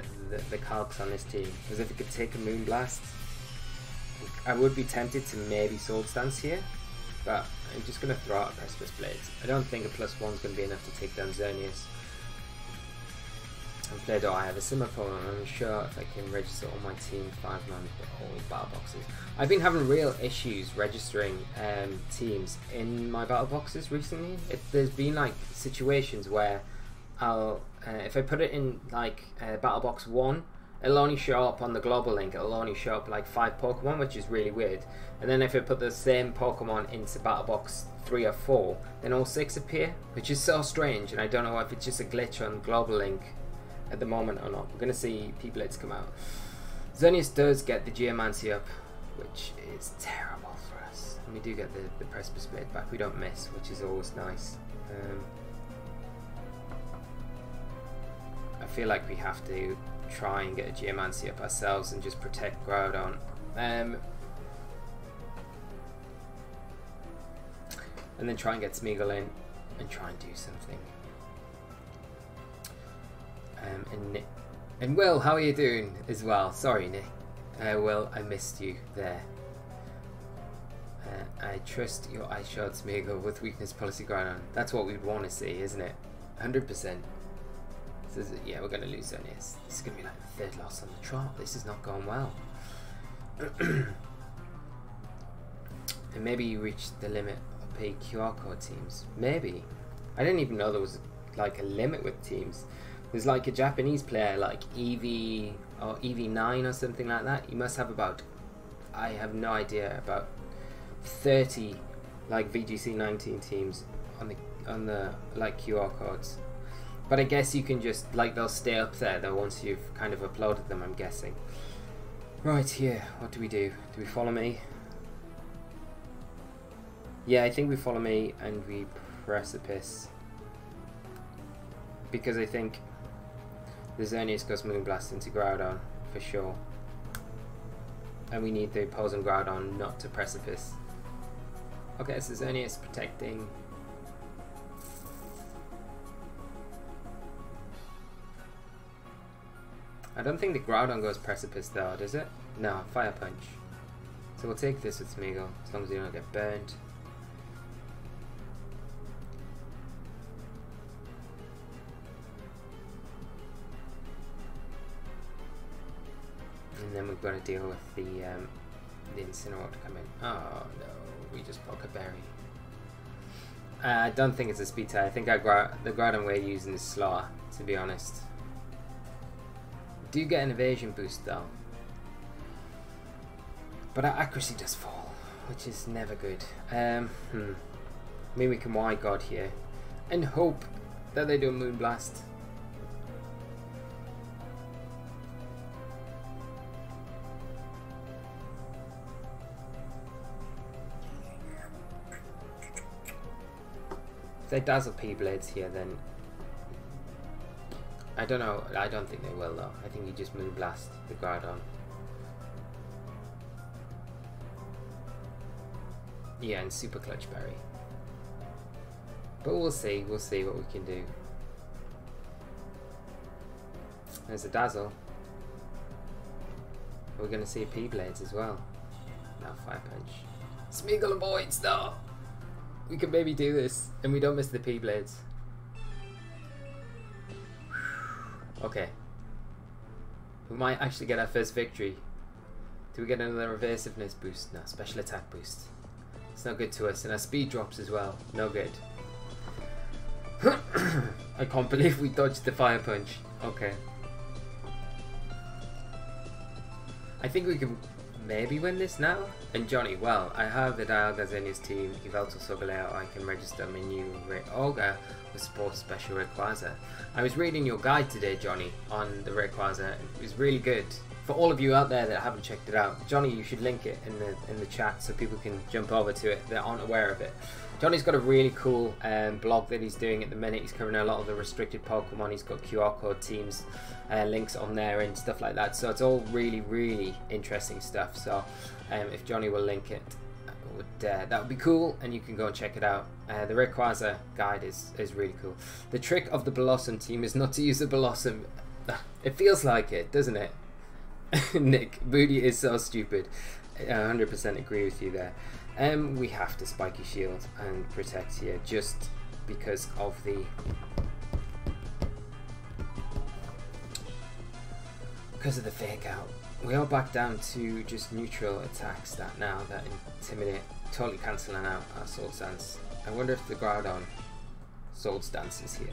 calcs on this team, because if it could take a Moonblast, I would be tempted to maybe Sword Stance here, but I'm just going to throw out a Precipice Blades. I don't think a +1 is going to be enough to take down Xerneas. And Play-Doh, I have a similar problem. I'm sure if I can register all my team 5-man all battle boxes. I've been having real issues registering teams in my battle boxes recently. There's been like situations where I'll if I put it in like battle box 1, it'll only show up on the global link. It'll only show up like 5 Pokemon, which is really weird. And then if I put the same Pokemon into battle box 3 or 4, then all 6 appear, which is so strange. And I don't know if it's just a glitch on global link at the moment or not. We're going to see P-Blades come out. Xerneas does get the Geomancy up, which is terrible for us. And we do get the Precipice Blade back. We don't miss, which is always nice. I feel like we have to try and get a Geomancy up ourselves and just protect Groudon. And then try and get Smeagol in and try and do something. And Will, how are you doing as well? Sorry, Nick. Will, I missed you there. I trust your Ice Shard Smeagol with weakness policy Groudon. That's what we'd want to see, isn't it? 100%. So, yeah, we're going to lose Xerneas. This is going to be like the 3rd loss on the trot. This is not going well. And maybe you reached the limit of paid QR code teams. Maybe. I didn't even know there was like a limit with teams. There's like a Japanese player like EV or EV9 or something like that. You must have about, I have no idea, about 30 like VGC 19 teams on the like QR codes. But I guess you can just like they'll stay up there though once you've kind of uploaded them, I'm guessing. Right, here, what do? Do we follow me? Yeah, I think we follow me and we Precipice, because I think the Xerneas goes Moonblast into Groudon for sure, and we need the opposing Groudon not to Precipice. Okay, so Xerneas protecting. I don't think the Groudon goes Precipice though, does it? No, Fire Punch. So we'll take this with Smeagol, as long as you don't get burned. And then we've got to deal with the Incineroar to come in. Oh no, we just broke a berry. I don't think it's a speed tie. I think the Groudon we're using is slower, to be honest. Do get an evasion boost though, but our accuracy does fall, which is never good. Maybe we can Wide Guard here and hope that they do a Moonblast. If they dazzle P-Blades here, then I don't know. I don't think they will though. I think you just Moonblast the Groudon. Yeah, and Super Clutch Berry. But we'll see. We'll see what we can do. There's a Dazzle. We're going to see P-Blades as well. Now Fire Punch. Smeagol avoids though. We can maybe do this, and we don't miss the P-Blades. Okay. We might actually get our first victory. Do we get another evasiveness boost? No, special attack boost. It's not good to us, and our speed drops as well. No good. I can't believe we dodged the Fire Punch. Okay. I think we can maybe win this now. And Johnny, well, I have the Dialgas in his team. Ivelto Sogaleo, I can register my new Olga with support special Rayquaza. I was reading your guide today, Johnny, on the Rayquaza. It was really good. For all of you out there that haven't checked it out, Johnny, you should link it in the chat so people can jump over to it that aren't aware of it. Johnny's got a really cool blog that he's doing at the minute. He's covering a lot of the restricted Pokemon. He's got QR code teams links on there and stuff like that. So it's all really, really interesting stuff. So if Johnny will link it, that would be cool, and you can go and check it out. The Rayquaza guide is really cool. The trick of the Bellossom team is not to use the Bellossom. It feels like it, doesn't it? Nick, Booty is so stupid. I 100% agree with you there. We have to Spiky Shield and protect here just because of the fake out. We are back down to just neutral attack stat now. That Intimidate, totally cancelling out our Sword Dance. I wonder if the Groudon Sword Dance is here.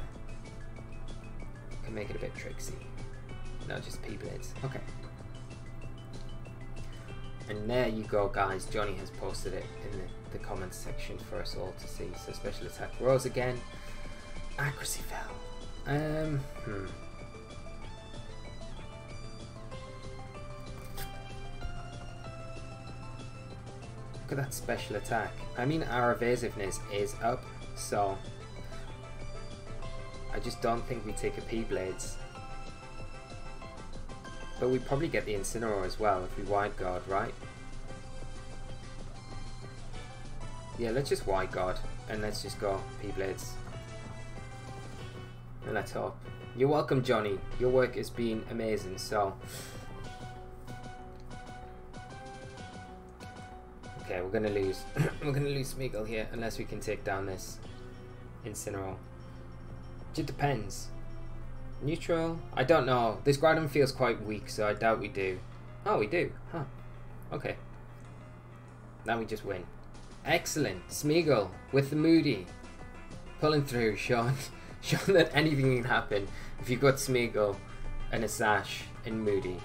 Can make it a bit tricksy. No, just P-Blades. Okay. And there you go, guys. Johnny has posted it in the comments section for us all to see. So special attack rose again. Accuracy fell. Look at that special attack. I mean, our evasiveness is up, so I just don't think we take a P-Blades. But we probably get the Incineroar as well if we Wide Guard, right? Yeah, let's just Wide Guard and let's just go P-Blades. And let's hope. You're welcome, Johnny. Your work has been amazing, so... Okay, we're gonna lose. We're gonna lose Smeagol here unless we can take down this Incineroar. It depends. Neutral? I don't know. This Groudon feels quite weak, so I doubt we do. Oh, we do. Huh. Okay. Now we just win. Excellent. Smeagol with the Moody. Pulling through, showing that anything can happen if you've got Smeagol and a Sash in Moody.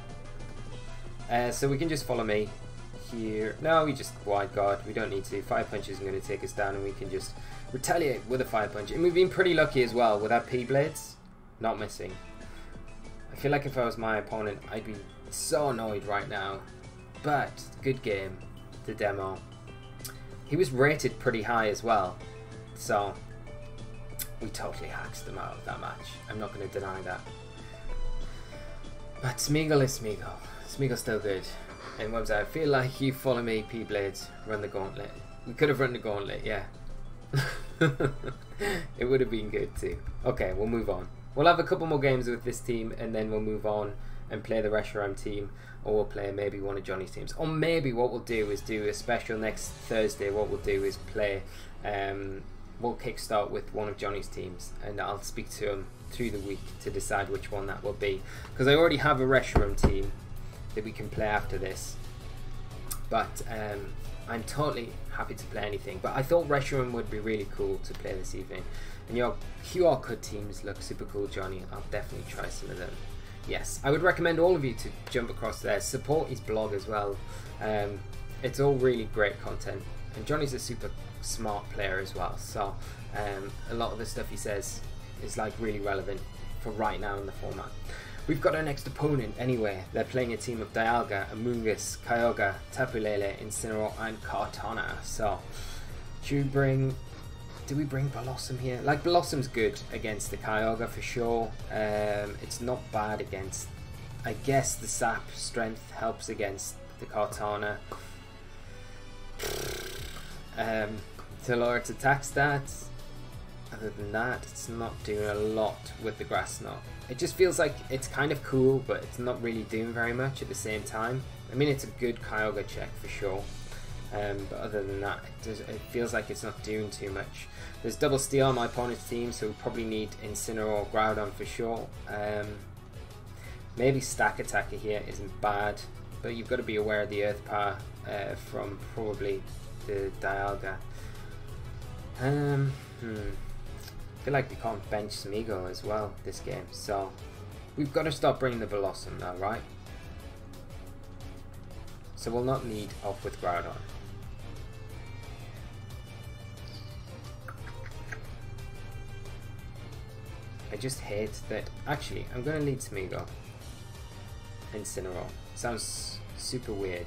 So we can just follow me here. No, we just Wide Guard. We don't need to. Fire Punch isn't going to take us down, and we can just retaliate with a Fire Punch. And we've been pretty lucky as well with our P-Blades. Not missing. I feel like if I was my opponent, I'd be so annoyed right now. But good game, the demo. He was rated pretty high as well, so we totally hacked them out of that match. I'm not going to deny that. But Smeagol is Smeagol. Smeagol's still good. And what was that? I feel like you follow me, P-Blades. Run the gauntlet. We could have run the gauntlet, yeah. It would have been good too. Okay, we'll move on. We'll have a couple more games with this team and then we'll move on and play the Reshiram team, or we'll play maybe one of Johnny's teams. Or maybe what we'll do is do a special next Thursday. What we'll do is play, we'll kickstart with one of Johnny's teams and I'll speak to him through the week to decide which one that will be. Because I already have a Reshiram team that we can play after this. But I'm totally happy to play anything. But I thought Reshiram would be really cool to play this evening. And your QR code teams look super cool, Johnny. I'll definitely try some of them. Yes, I would recommend all of you to jump across there. Support his blog as well. It's all really great content. And Johnny's a super smart player as well. So a lot of the stuff he says is like really relevant for right now in the format. We've got our next opponent anyway. They're playing a team of Dialga, Amoonguss, Kyogre, Tapu Lele, Incineroar and Kartana. So should we bring... Do we bring Bellossom here? Like, Bellossom's good against the Kyogre for sure. It's not bad against... I guess the Sap strength helps against the Kartana. To lower its attack stats. Other than that, it's not doing a lot with the Grass Knot. It just feels like it's kind of cool, but it's not really doing very much at the same time. I mean, it's a good Kyogre check for sure. But other than that, it feels like it's not doing too much. There's double steal on my opponent's team, so we probably need Incineroar or Groudon for sure. Maybe Stack Attacker here isn't bad, but you've got to be aware of the Earth Power from probably the Dialga. I feel like we can't bench Smeagol as well this game, so we've got to stop bringing the Bellossom now, right? so we'll not lead off with Groudon. I just hate that. Actually, I'm going to lead Smeagol. Incineroar. Sounds super weird.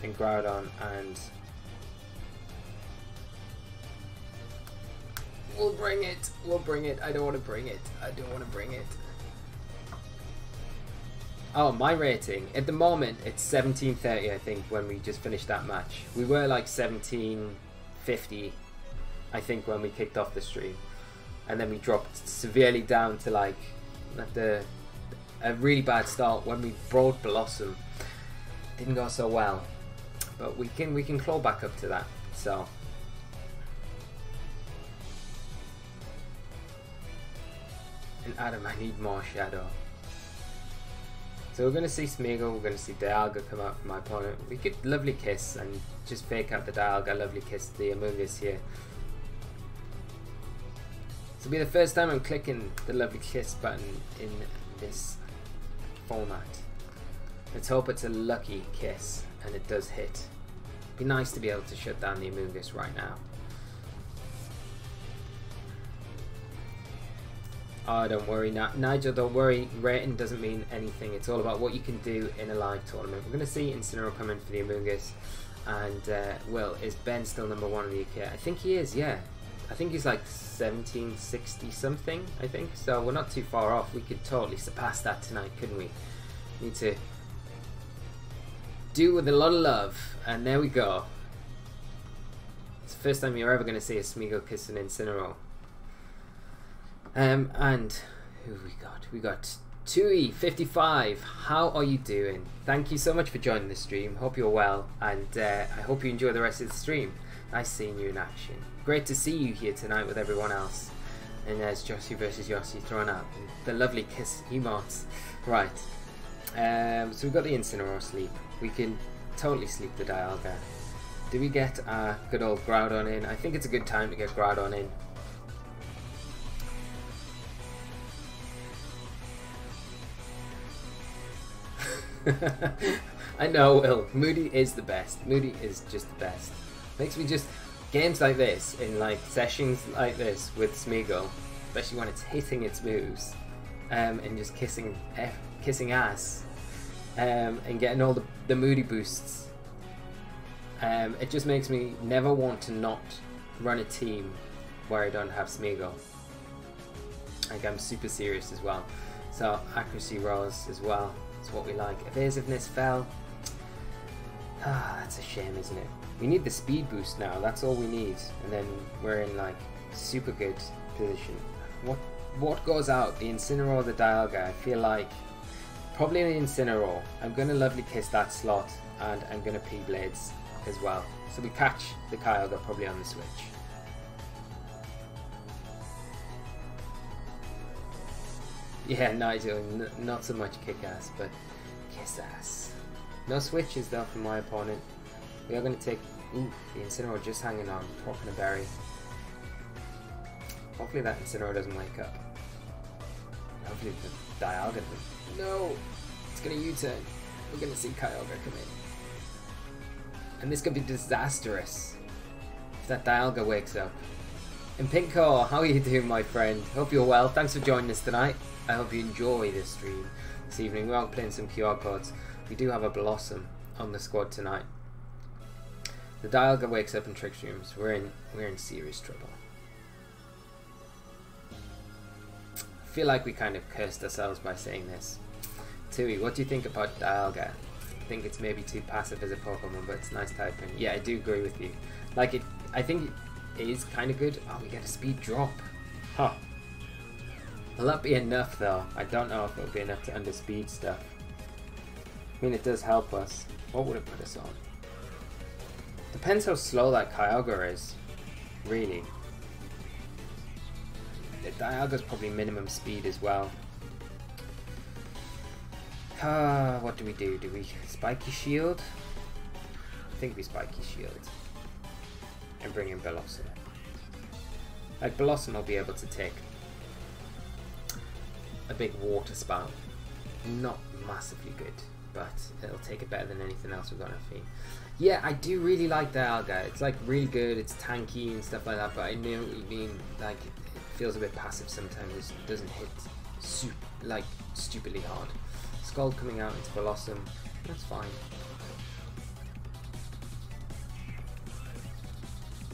And Groudon, and we'll bring it. We'll bring it. I don't want to bring it. I don't want to bring it. Oh, my rating. At the moment, it's 1730, I think, when we just finished that match. We were like 1750, I think, when we kicked off the stream. And then we dropped severely down to like a really bad start when we brought Bellossom. Didn't go so well. But we can claw back up to that. So and Adam, I need more shadow. So we're going to see Smeagol, we're going to see Dialga come out from my opponent. We could Lovely Kiss and just fake out the Dialga, Lovely Kiss the Amoonguss here. This will be the first time I'm clicking the Lovely Kiss button in this format. Let's hope it's a lucky kiss and it does hit. It'd be nice to be able to shut down the Amoonguss right now. Oh, don't worry, Nigel, don't worry. Rating doesn't mean anything. It's all about what you can do in a live tournament. We're going to see Incineroar come in for the Amoonguss. And, Will, is Ben still number 1 in the UK? I think he is, yeah. I think he's like 1760 something, I think. So we're not too far off. We could totally surpass that tonight, couldn't we? Need to do with a lot of love. And there we go. It's the first time you're ever going to see a Smeagol kiss an Incineroar. And who have we got? We got Tui55. How are you doing? Thank you so much for joining the stream. Hope you're well, and I hope you enjoy the rest of the stream. Nice seeing you in action. Great to see you here tonight with everyone else. And there's Jossie versus Yossi throwing out the lovely kiss emotes. Right. So we've got the Incineroar sleep. We can totally sleep the Dialga. Do we get our good old Groudon in? I think it's a good time to get Groudon in. I know, Will. Moody is the best. Moody is just the best. Makes me just games like this, in like sessions like this with Smeagol, especially when it's hitting its moves, and just kissing ass, and getting all the Moody boosts. It just makes me never want to not run a team where I don't have Smeagol. Like, I'm super serious as well. So accuracy rolls as well. That's what we like. Evasiveness fell. Ah, that's a shame, isn't it? We need the speed boost now. That's all we need, and then we're in like super good position. What goes out? The Incineroar or the Dialga? I feel like probably the Incineroar. I'm gonna Lovely Kiss that slot, and I'm gonna P-Blades as well. So we catch the Kyogre probably on the switch. Yeah, Nigel, not so much kick-ass, but kiss-ass. No switches though from my opponent. We are going to take... Ooh, the Incineroar just hanging on, popping a berry. Hopefully that Incineroar doesn't wake up. Hopefully the Dialga doesn't. No! It's going to U-turn. We're going to see Kyogre come in. And this could be disastrous if that Dialga wakes up. And Pinkcore, how are you doing, my friend? Hope you're well. Thanks for joining us tonight. I hope you enjoy this stream this evening. We are playing some QR codes. We do have a Bellossom on the squad tonight. The Dialga wakes up in Trick Streams. We're in serious trouble. I feel like we kind of cursed ourselves by saying this. Tui, what do you think about Dialga? I think it's maybe too passive as a Pokemon, but it's nice typing. Yeah, I do agree with you. Like it, I think it is kind of good. Oh, we get a speed drop. Huh. Will that be enough though? I don't know if it'll be enough to underspeed stuff. I mean, it does help us. What would it put us on? Depends how slow that Kyogre is, really. The Dialga's probably minimum speed as well. What do we do? Do we Spiky Shield? I think we Spiky Shield. And bring in Bellossom. Like, Bellossom will be able to take a big water spout. Not massively good, but it'll take it better than anything else we've got on our feet. Yeah, I do really like the Alga. It's like really good, it's tanky and stuff like that, but I know what you mean, like it feels a bit passive sometimes. It doesn't hit like stupidly hard. Scald coming out into Bellossom, that's fine.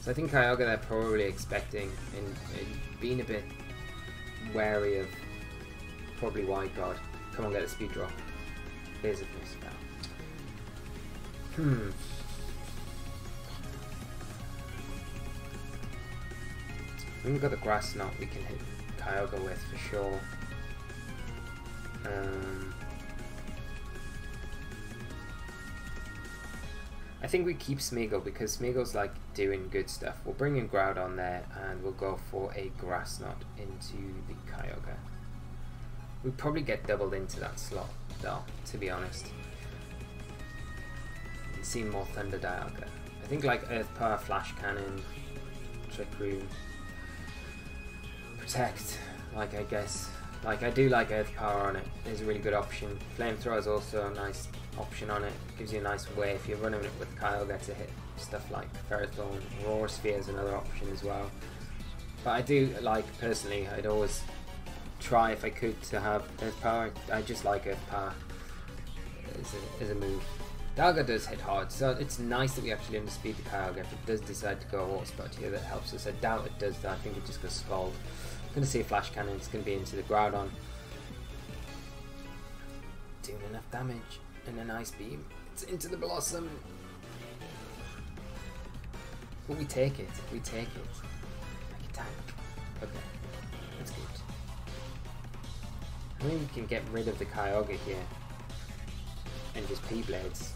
So I think Kyogre they're probably expecting and being a bit wary of probably Wide Guard. Come on, get a speed drop. There's a miss spell. When we've got the Grass Knot we can hit Kyogre with for sure. I think we keep Smeagol because Smeagol's like doing good stuff. We'll bring in Groudon there and we'll go for a Grass Knot into the Kyogre. We'd probably get doubled into that slot though, to be honest. And see more Thunder Dialga. I think like Earth Power, Flash Cannon, Trick Room, Protect, like I guess. Like I do like Earth Power on it, it's a really good option. Flamethrower is also a nice option on it, gives you a nice way if you're running it with Kyogre to hit stuff like Ferrothorn. Aurora Sphere is another option as well. But I do like, personally, I'd always try if I could to have Earth Power. I just like Earth Power as a move. Dialga does hit hard, so it's nice that we actually underspeed the Kyogre. If it does decide to go Water Spout here, that helps us. I doubt it does that, I think it just goes Scald. I'm going to see a Flash Cannon, it's going to be into the Groudon. Doing enough damage, and a nice beam. It's into the Bellossom. But we take it, like a tank. Okay, that's good. I think we can get rid of the Kyogre here. And just P-Blades.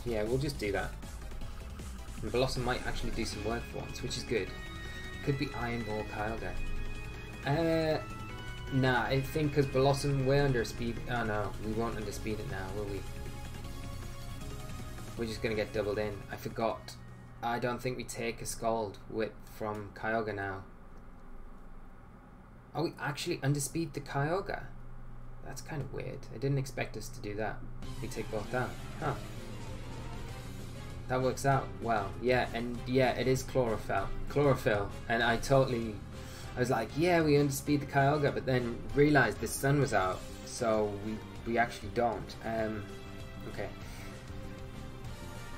Yeah, we'll just do that. And Bellossom might actually do some work for once, which is good. Could be Iron Ball Kyogre. Nah, I think because Bellossom, we're under speed. Oh no, we won't underspeed it now, will we? We're just going to get doubled in. I forgot. I don't think we take a Scald from Kyogre now. Oh, we actually underspeed the Kyogre? That's kind of weird. I didn't expect us to do that. We take both down. Huh. That works out well. Yeah, and yeah, it is Chlorophyll. And I was like, yeah, we underspeed the Kyogre, but then realized the sun was out, so we actually don't. Okay.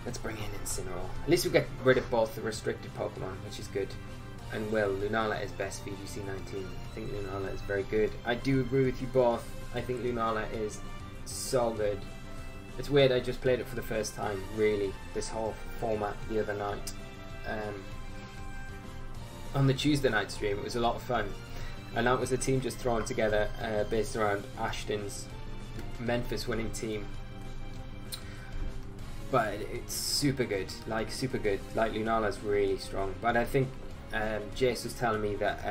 Let's bring in Incineroar. At least we get rid of both the restricted Pokemon, which is good. And well, Lunala is best VGC 19. I think Lunala is very good. I do agree with you both. I think Lunala is so good. It's weird, I just played it for the first time, really, this whole format the other night. On the Tuesday night stream, it was a lot of fun. And that was a team just thrown together based around Ashton's Memphis winning team. But it's super good, like Lunala's really strong. But I think Jace was telling me that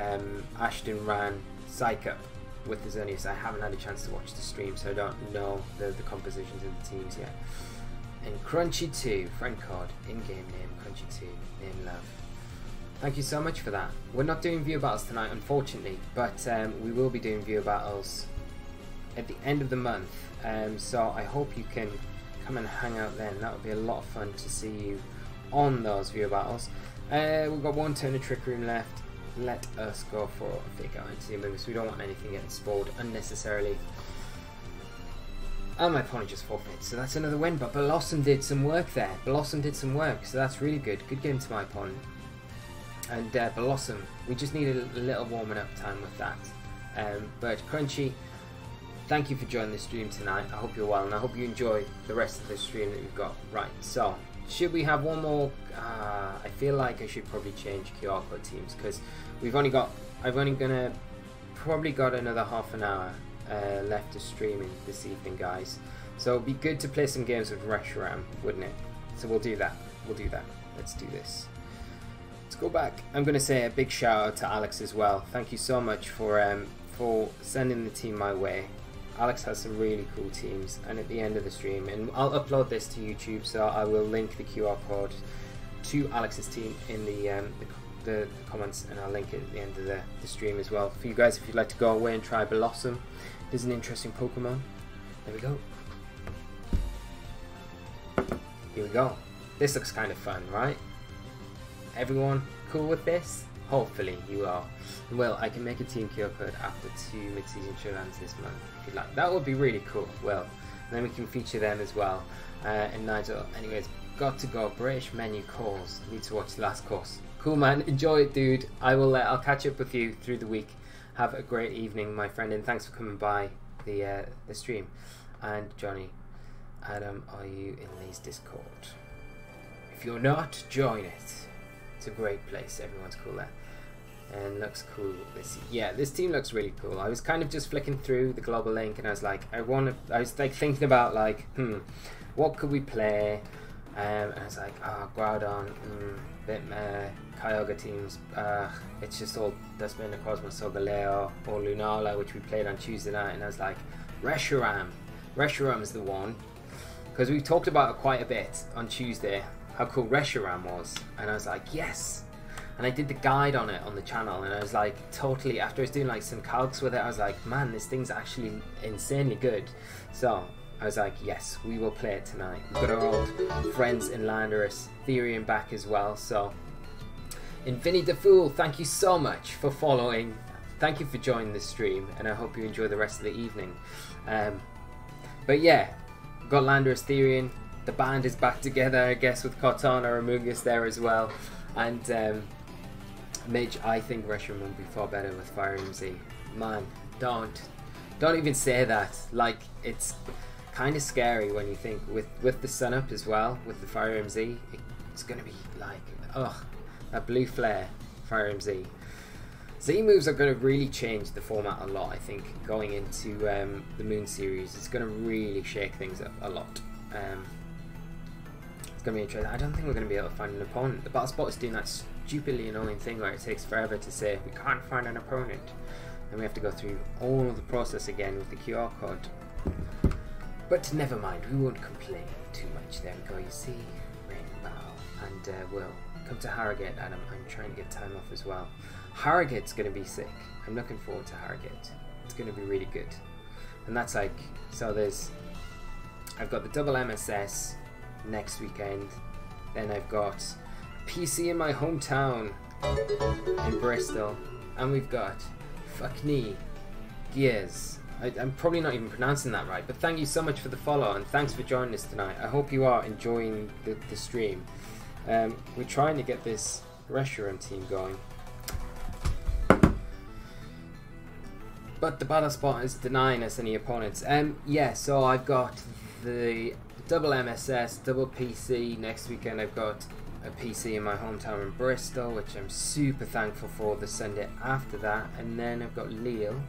Ashton ran Psych Up with his Xerneas. I haven't had a chance to watch the stream, so I don't know the compositions of the teams yet. And Crunchy2, friend card, in-game name, Crunchy2, name love. Thank you so much for that. We're not doing viewer battles tonight, unfortunately, but we will be doing viewer battles at the end of the month. So I hope you can come and hang out then. That would be a lot of fun to see you on those viewer battles. We've got one turn of Trick Room left. Let us go for a fake out into the moves. We don't want anything getting spoiled unnecessarily. And my opponent just forfeit, so that's another win. But Bellossom did some work there. Bellossom did some work, so that's really good. Good game to my opponent. And Bellossom, we just need a little warming up time with that. But Crunchy, thank you for joining the stream tonight. I hope you're well, and I hope you enjoy the rest of the stream that we've got. Right, so should we have one more? I feel like I should probably change QR code teams because I've only probably got another half an hour left of streaming this evening, guys. So it'd be good to play some games with Reshiram, wouldn't it? So we'll do that. Let's do this. Let's go back. I'm going to say a big shout out to Alex as well. Thank you so much for sending the team my way. Alex has some really cool teams, and at the end of the stream, and I'll upload this to YouTube, so I will link the QR code to Alex's team in the comments, and I'll link it at the end of the stream as well. For you guys, if you'd like to go away and try Bellossom, it is an interesting Pokemon. There we go. Here we go. This looks kind of fun, right? Everyone cool with this? Hopefully you are. Well, I can make a team QR code after 2 mid-season showdowns this month if you'd like. That would be really cool. Well, and then we can feature them as well. And Nigel, anyways, got to go. British menu calls. Need to watch the last course. Cool, man. Enjoy it, dude. I'll catch up with you through the week. Have a great evening, my friend, and thanks for coming by the stream. And Johnny, Adam, are you in Lee's Discord? If you're not, join it. It's a great place. Everyone's cool there. And looks cool. This team looks really cool. I was kind of just flicking through the global link, and I was like, I was like thinking about like, what could we play? And I was like, oh, Groudon, bit Kyogre teams. It's just all Dustman, Cosmos, Solgaleo, or Lunala, which we played on Tuesday night, and I was like, Reshiram. Reshiram is the one, because we talked about it quite a bit on Tuesday, how cool Reshiram was, and I was like, yes. And I did the guide on it on the channel, and I was like, totally, after I was doing like some calcs with it, I was like, man, this thing's actually insanely good. So I was like, yes, we will play it tonight. We've got our old friends in Landorus, Therian back as well. So Infinity the Fool, thank you so much for following. Thank you for joining the stream, and I hope you enjoy the rest of the evening. But yeah, we've got Landorus, Therian. The band is back together, I guess, with Cortana and Amogus there as well. And Midge, I think Reshiram will be far better with Fire MZ. Man, don't even say that. Like, it's kind of scary when you think with the Sun Up as well, with the Fire MZ, it's going to be like, ugh, that blue flare Fire MZ. Z moves are going to really change the format a lot, I think, going into the Moon series. It's going to really shake things up a lot. It's going to be interesting. I don't think we're going to be able to find an opponent. The Battle Spot is doing that stupidly annoying thing where it takes forever to say we can't find an opponent, and we have to go through all of the process again with the QR code. But never mind, we won't complain too much. There we go, you see, Rainbow. And we'll come to Harrogate, Adam. I'm trying to get time off as well. Harrogate's going to be sick. I'm looking forward to Harrogate. It's going to be really good. And that's like, so I've got the double MSS next weekend. Then I've got PC in my hometown in Bristol. And we've got Fuckney Gears. I'm probably not even pronouncing that right, but thank you so much for the follow, and thanks for joining us tonight. I hope you are enjoying the stream. We're trying to get this Reshiram team going, but the Battle Spot is denying us any opponents. Yeah, so I've got the double MSS, double PC. Next weekend I've got a PC in my hometown in Bristol, which I'm super thankful for, the Sunday after that. And then I've got Lille.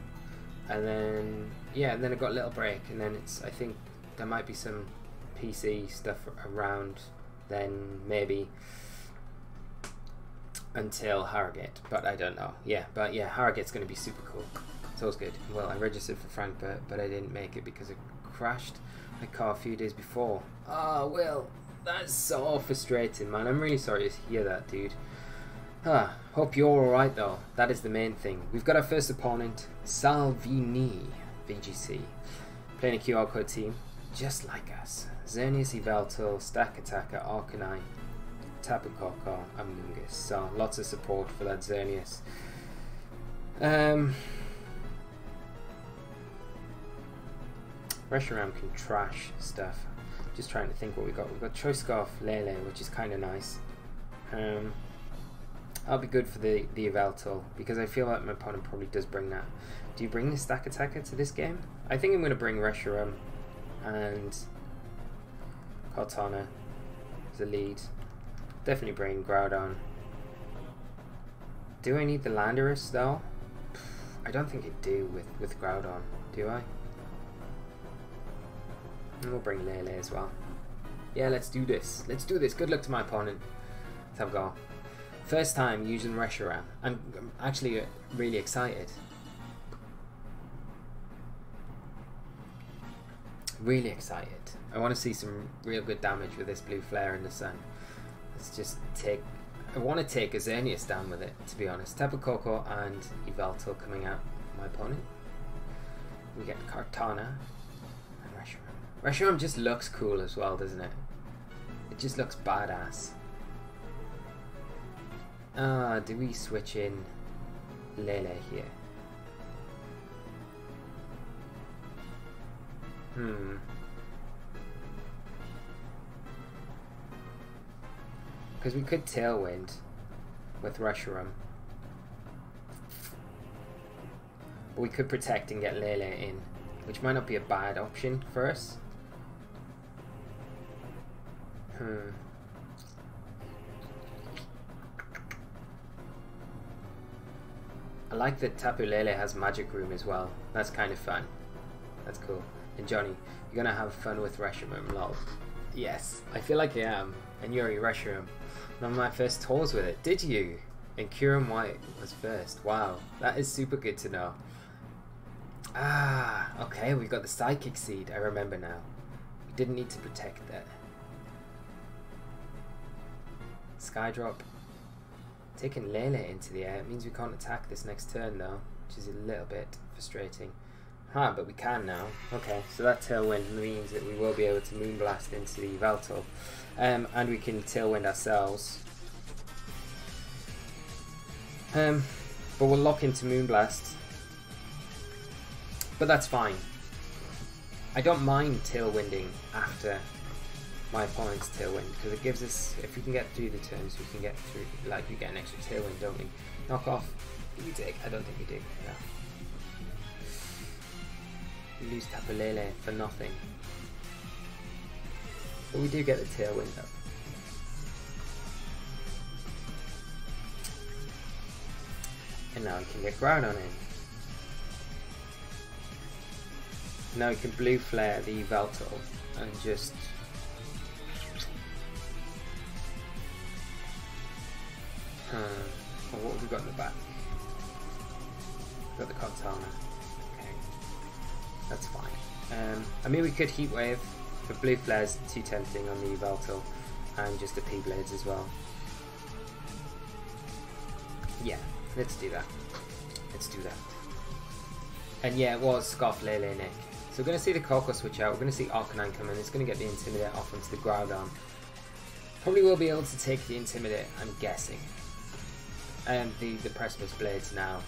And then, yeah, and then I've got a little break. And then I think there might be some PC stuff around then, maybe until Harrogate. But I don't know. Yeah, but yeah, Harrogate's going to be super cool. It's always good. Well, I registered for Frankfurt, but I didn't make it because it crashed my car a few days before. Oh, Will, that's so frustrating, man. I'm really sorry to hear that, dude. Hope you're alright, though. That is the main thing. We've got our first opponent, Salvini VGC. Playing a QR code team, just like us. Xerneas, Yveltal, Stack Attacker, Arcanine, Tapu Koko, Amogus. So, lots of support for that Xerneas. Reshiram can trash stuff. Just trying to think what we've got. We've got Choice Scarf Lele, which is kind of nice. That'll be good for the Yveltal, because I feel like my opponent probably does bring that. Do you bring the Stack Attacker to this game? I think I'm going to bring Reshiram and Cortana as a lead. Definitely bring Groudon. Do I need the Landorus though? I don't think I do with Groudon. Do I? And we'll bring Lele as well. Yeah, let's do this. Let's do this. Good luck to my opponent. Let's have a go. First time using Reshiram. I'm actually really excited. Really excited. I want to see some real good damage with this blue flare in the sun. Let's just take... I want to take a Xerneas down with it, to be honest. Tapu Koko and Yveltal coming out. My opponent. We get Cortana and Reshiram. Reshiram just looks cool as well, doesn't it? It just looks badass. Do we switch in Lele here? Because we could Tailwind with Reshiram. But we could Protect and get Lele in, which might not be a bad option for us. I like that Tapu Lele has Magic Room as well. That's kind of fun. That's cool. And Johnny, you're gonna have fun with Reshiram, lol. Yes, I feel like I am. And Yuri, Reshiram. One of my first tours with it. Did you? And Kieran White was first. Wow, that is super good to know. Okay, we've got the Psychic Seed. I remember now. We didn't need to protect that. Skydrop. Taking Lele into the air. It means we can't attack this next turn though, which is a little bit frustrating. But we can now. Okay, so that Tailwind means that we will be able to Moonblast into the Yveltal. And we can Tailwind ourselves. But we'll lock into Moonblast. But that's fine. I don't mind Tailwinding after my opponent's Tailwind, because it gives us, if we can get through the turns, we can get through, like, we get an extra Tailwind, don't we? Knock off. You dig? I don't think you do. No. We lose Tapu Lele for nothing. But we do get the Tailwind up. And now we can get Groudon in. Now we can Blue Flare the Yveltal and just... Oh, what have we got in the back? We've got the Cortana. Okay. That's fine. I mean, we could Heat Wave, but Blue Flare's too tempting on the Yveltal, and just the P-Blades as well. Yeah, let's do that. Let's do that. And yeah, it was Scarf Lele Nick. So we're going to see the Coco switch out, we're going to see Arcanine come in, it's going to get the Intimidate off onto the Groudon. Probably will be able to take the Intimidate, I'm guessing. And the Precipice Blades now,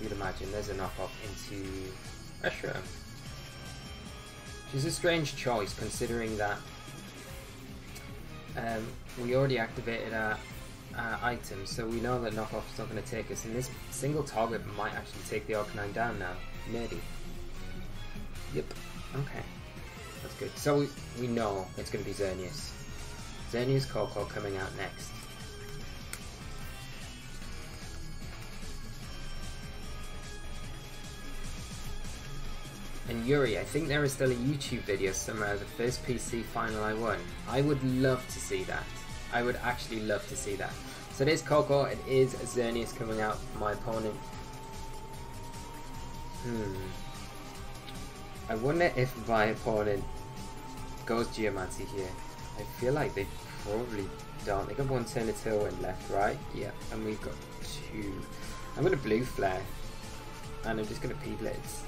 you'd imagine, there's a knockoff into Reshiram. Which is a strange choice considering that we already activated our items, so we know that knockoff is not going to take us, and this single target might actually take the Arcanine down now. Maybe. Yep. Okay. That's good. So we know it's going to be Xerneas. Xerneas Coco coming out next. And Yuri, I think there is still a YouTube video somewhere of the first PC final I won. I would love to see that. I would actually love to see that. So it is Coco, it is Xerneas coming out for my opponent. I wonder if my opponent goes Geomancy here. I feel like they probably don't. They got one turn of Tailwind left, right? Yeah, and we've got two. I'm going to Blue Flare, and I'm just going to P-Blades.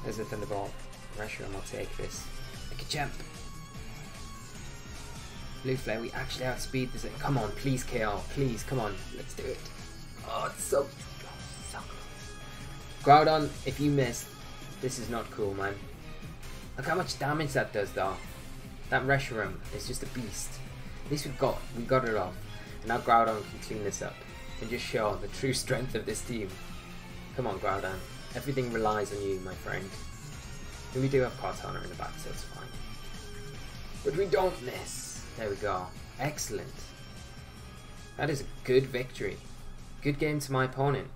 There's a Thunderbolt. Reshiram, I'll take this. Like a jump. Blue Flare, we actually outspeed this. Come on, please KO. Please, come on. Let's do it. Oh, it's so close. Groudon, if you missed, this is not cool, man. Look how much damage that does, though. That Reshiram is just a beast. At least we got it off. And now Groudon can clean this up and just show the true strength of this team. Come on, Groudon. Everything relies on you, my friend. And we do have Cortana in the back, so it's fine. But we don't miss. There we go. Excellent. That is a good victory. Good game to my opponent.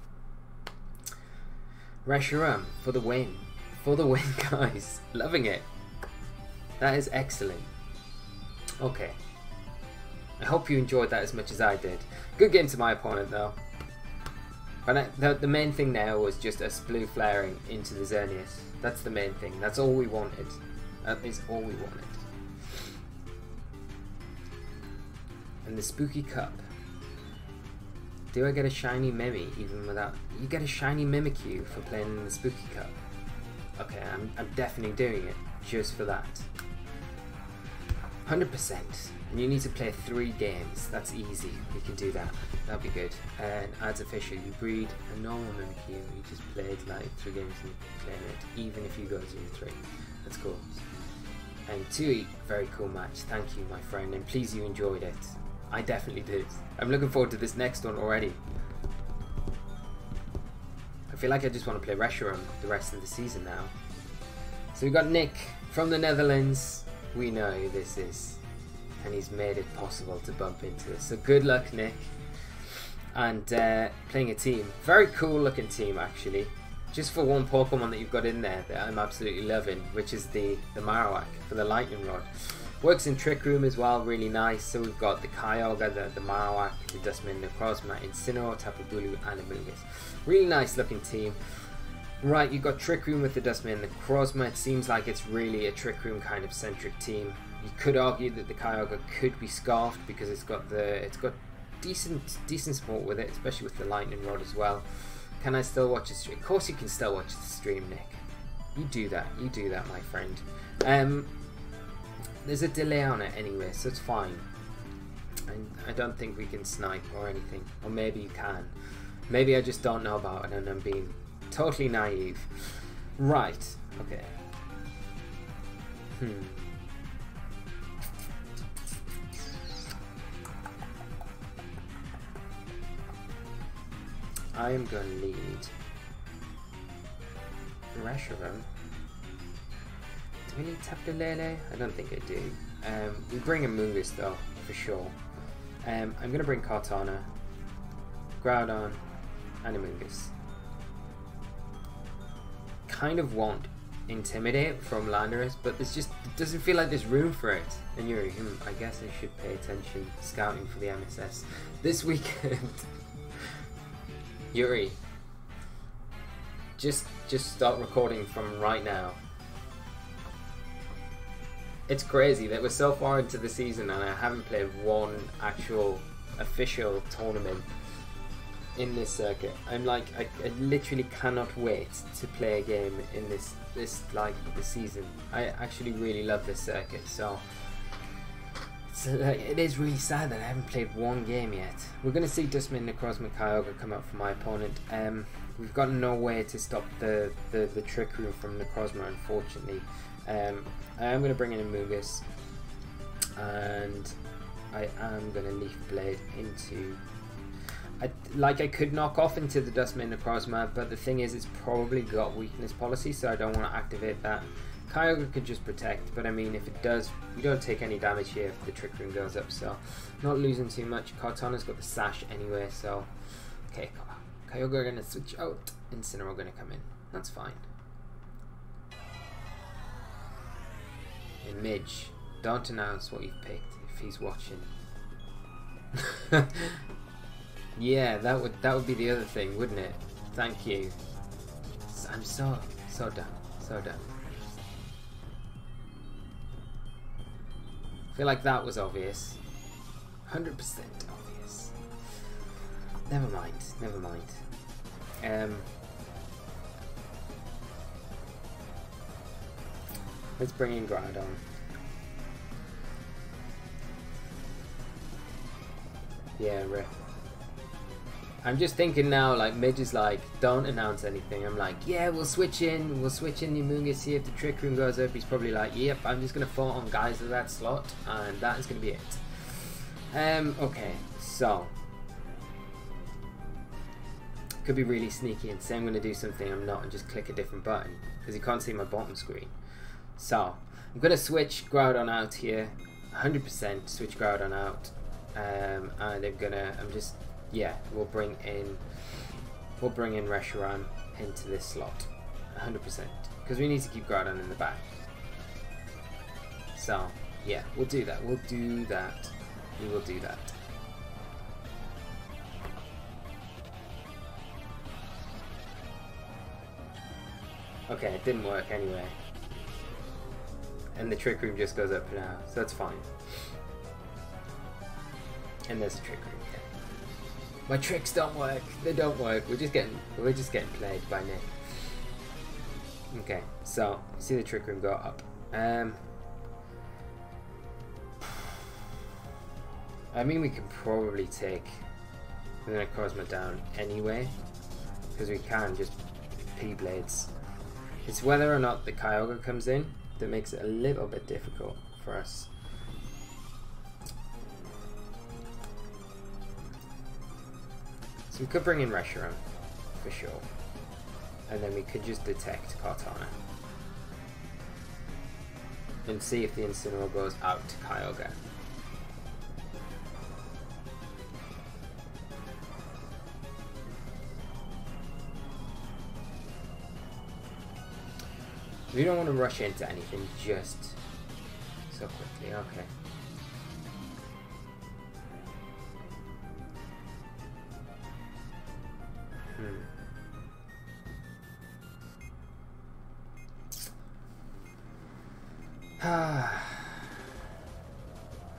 Reshiram for the win. For the win, guys. Loving it. That is excellent. Okay. I hope you enjoyed that as much as I did. Good game to my opponent, though. But the main thing now was just us Blue Flaring into the Xerneas. That's the main thing. That's all we wanted. That is all we wanted. And the Spooky Cup. Do I get a shiny Mimi even without... You get a shiny Mimikyu for playing in the Spooky Cup. I'm definitely doing it just for that. 100%. And you need to play 3 games. That's easy. We can do that. That'd be good. And adds a fisher. You breed a normal Mimikyu. You just played like 3 games and you claim it, even if you go 0-3. That's cool. And 2E, very cool match. Thank you, my friend. And please you enjoyed it. I definitely did. I'm looking forward to this next one already. I feel like I just want to play Reshiram the rest of the season now. So we've got Nick from the Netherlands. We know who this is. And he's made it possible to bump into us. So good luck, Nick. And playing a team. Very cool looking team, actually. Just for one Pokemon that you've got in there that I'm absolutely loving, which is the Marowak for the Lightning Rod. Works in Trick Room as well, really nice. So we've got the Kyogre, the Marowak, the Dustman, the Necrozma, Incineroar, Tapu Bulu, and Amoonguss. Really nice looking team. Right, you've got Trick Room with the Dustman, the Necrozma. It seems like it's really a Trick Room kind of centric team. You could argue that the Kyogre could be scarfed because it's got decent support with it, especially with the Lightning Rod as well. Can I still watch the stream? Of course you can still watch the stream, Nick. You do that, my friend. There's a delay on it anyway, so it's fine. I don't think we can snipe or anything, or maybe you can. Maybe I just don't know about it and I'm being totally naive. Right, okay. I am going to need Reshiram. Do we need Tapu Lele? I don't think I do. We bring a Amoonguss though, for sure. I'm going to bring Kartana, Groudon, and Amoonguss. Kind of want Intimidate from Landorus, but there's just, it doesn't feel like there's room for it. And you're, I guess I should pay attention scouting for the MSS this weekend. Yuri, just start recording from right now. It's crazy that we're so far into the season and I haven't played one actual official tournament in this circuit. I'm like, I literally cannot wait to play a game in this season. I actually really love this circuit, so it is really sad that I haven't played one game yet. We're going to see Dustman, Necrozma, Kyogre come up for my opponent. We've got no way to stop the Trick Room from Necrozma, unfortunately. I am going to bring in a Amoonguss, and I am going to Leaf Blade into... I could knock off into the Dustman Necrozma, but the thing is, it's probably got weakness policy, so I don't want to activate that. Kyogre could just protect, but I mean, if it does, we don't take any damage here if the Trick Room goes up, so not losing too much. Kartana's got the Sash anyway, so okay, Kyogre gonna switch out, Incineroar gonna come in. That's fine. And Midge, don't announce what you've picked if he's watching. Yeah, that would be the other thing, wouldn't it? Thank you. I'm so done, so done. I feel like that was obvious. 100% obvious. Never mind, never mind. Let's bring in Groudon. Yeah, rip. I'm just thinking now, like, Midge is like, don't announce anything. I'm like, yeah, we'll switch in the Amoonguss, see if the Trick Room goes up. He's probably like, yep, I'm just going to fall on guys of that slot, and that is going to be it. Okay, so. Could be really sneaky and say I'm going to do something I'm not and just click a different button, because you can't see my bottom screen. So, I'm going to switch Groudon out here, 100% switch Groudon out, and yeah, we'll bring in Reshiram into this slot, 100%, because we need to keep Groudon in the back. So yeah, we'll do that. We will do that. Okay, it didn't work anyway, and the Trick Room just goes up now, so that's fine. And there's a Trick Room. My tricks don't work. They don't work. We're just getting played by Nick. Okay, so see the Trick Room go up. I mean, we can probably take the Necrozma down anyway, because we can just P-Blades. It's whether or not the Kyogre comes in that makes it a little bit difficult for us. So we could bring in Reshiram, for sure. And then we could just detect Kartana. And see if the Incineroar goes out to Kyogre. We don't want to rush into anything just so quickly. Okay.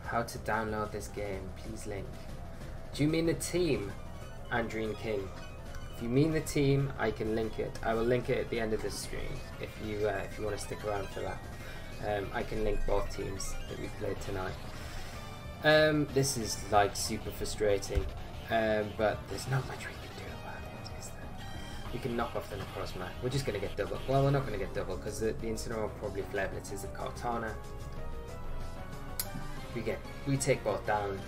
How to download this game? Please link. Do you mean the team, Andrean King? If you mean the team, I can link it. I will link it at the end of the stream if you want to stick around for that. I can link both teams that we played tonight. This is like super frustrating, but there's not much we can do about it, is there? We can knock off the Necrozma. We're just going to get double. Well, we're not going to get double because the Incineroar probably Flare Blitzes the Kartana. We take both down.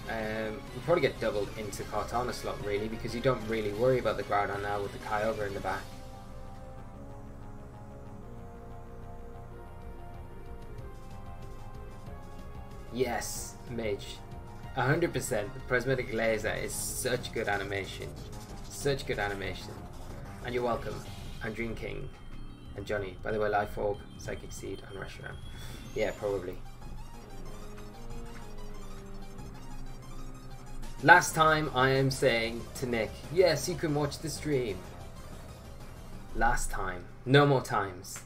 We'll probably get doubled into Kartana slot really, because you don't really worry about the Groudon now with the Kyogre in the back. Yes, Mage. 100%. The Prismatic Laser is such good animation. Such good animation. And you're welcome, Andrean King and Johnny. By the way, Life Orb, Psychic Seed, and Reshiram. Yeah, probably. Last time I am saying to Nick, yes, you can watch the stream. Last time. No more times.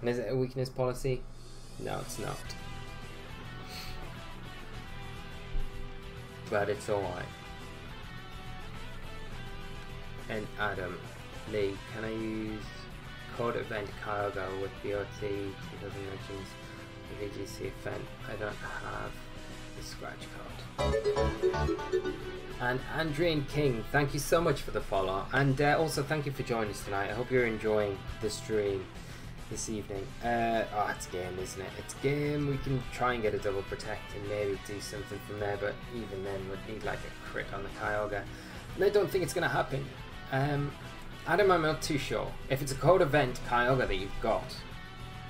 And is it a weakness policy? No, it's not. But it's alright. And Adam, Lee, can I use code event Kyogre with BOT 2000 Legends VGC event? I don't have the scratch card. And Andrean King, thank you so much for the follow, and also thank you for joining us tonight. I hope you're enjoying the stream this evening. Oh, it's game, isn't it? It's game. We can try and get a double protect and maybe do something from there, but even then we'd need like a crit on the Kyogre, and I don't think it's going to happen. Adam, I'm not too sure. If it's a code event Kyogre that you've got,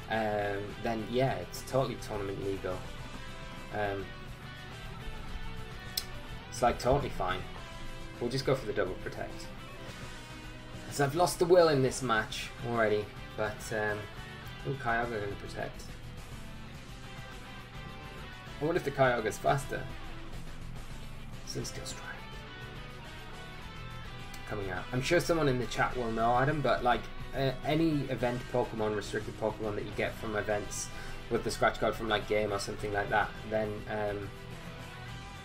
then yeah, it's totally tournament legal. It's like totally fine. We'll just go for the double protect. So I've lost the will in this match already, but ooh, Kyogre going to protect. I wonder if the Kyogre's faster. Sunsteel Strike coming out. I'm sure someone in the chat will know, Adam, but like any event Pokemon, restricted Pokemon that you get from events with the scratch card from like game or something like that, then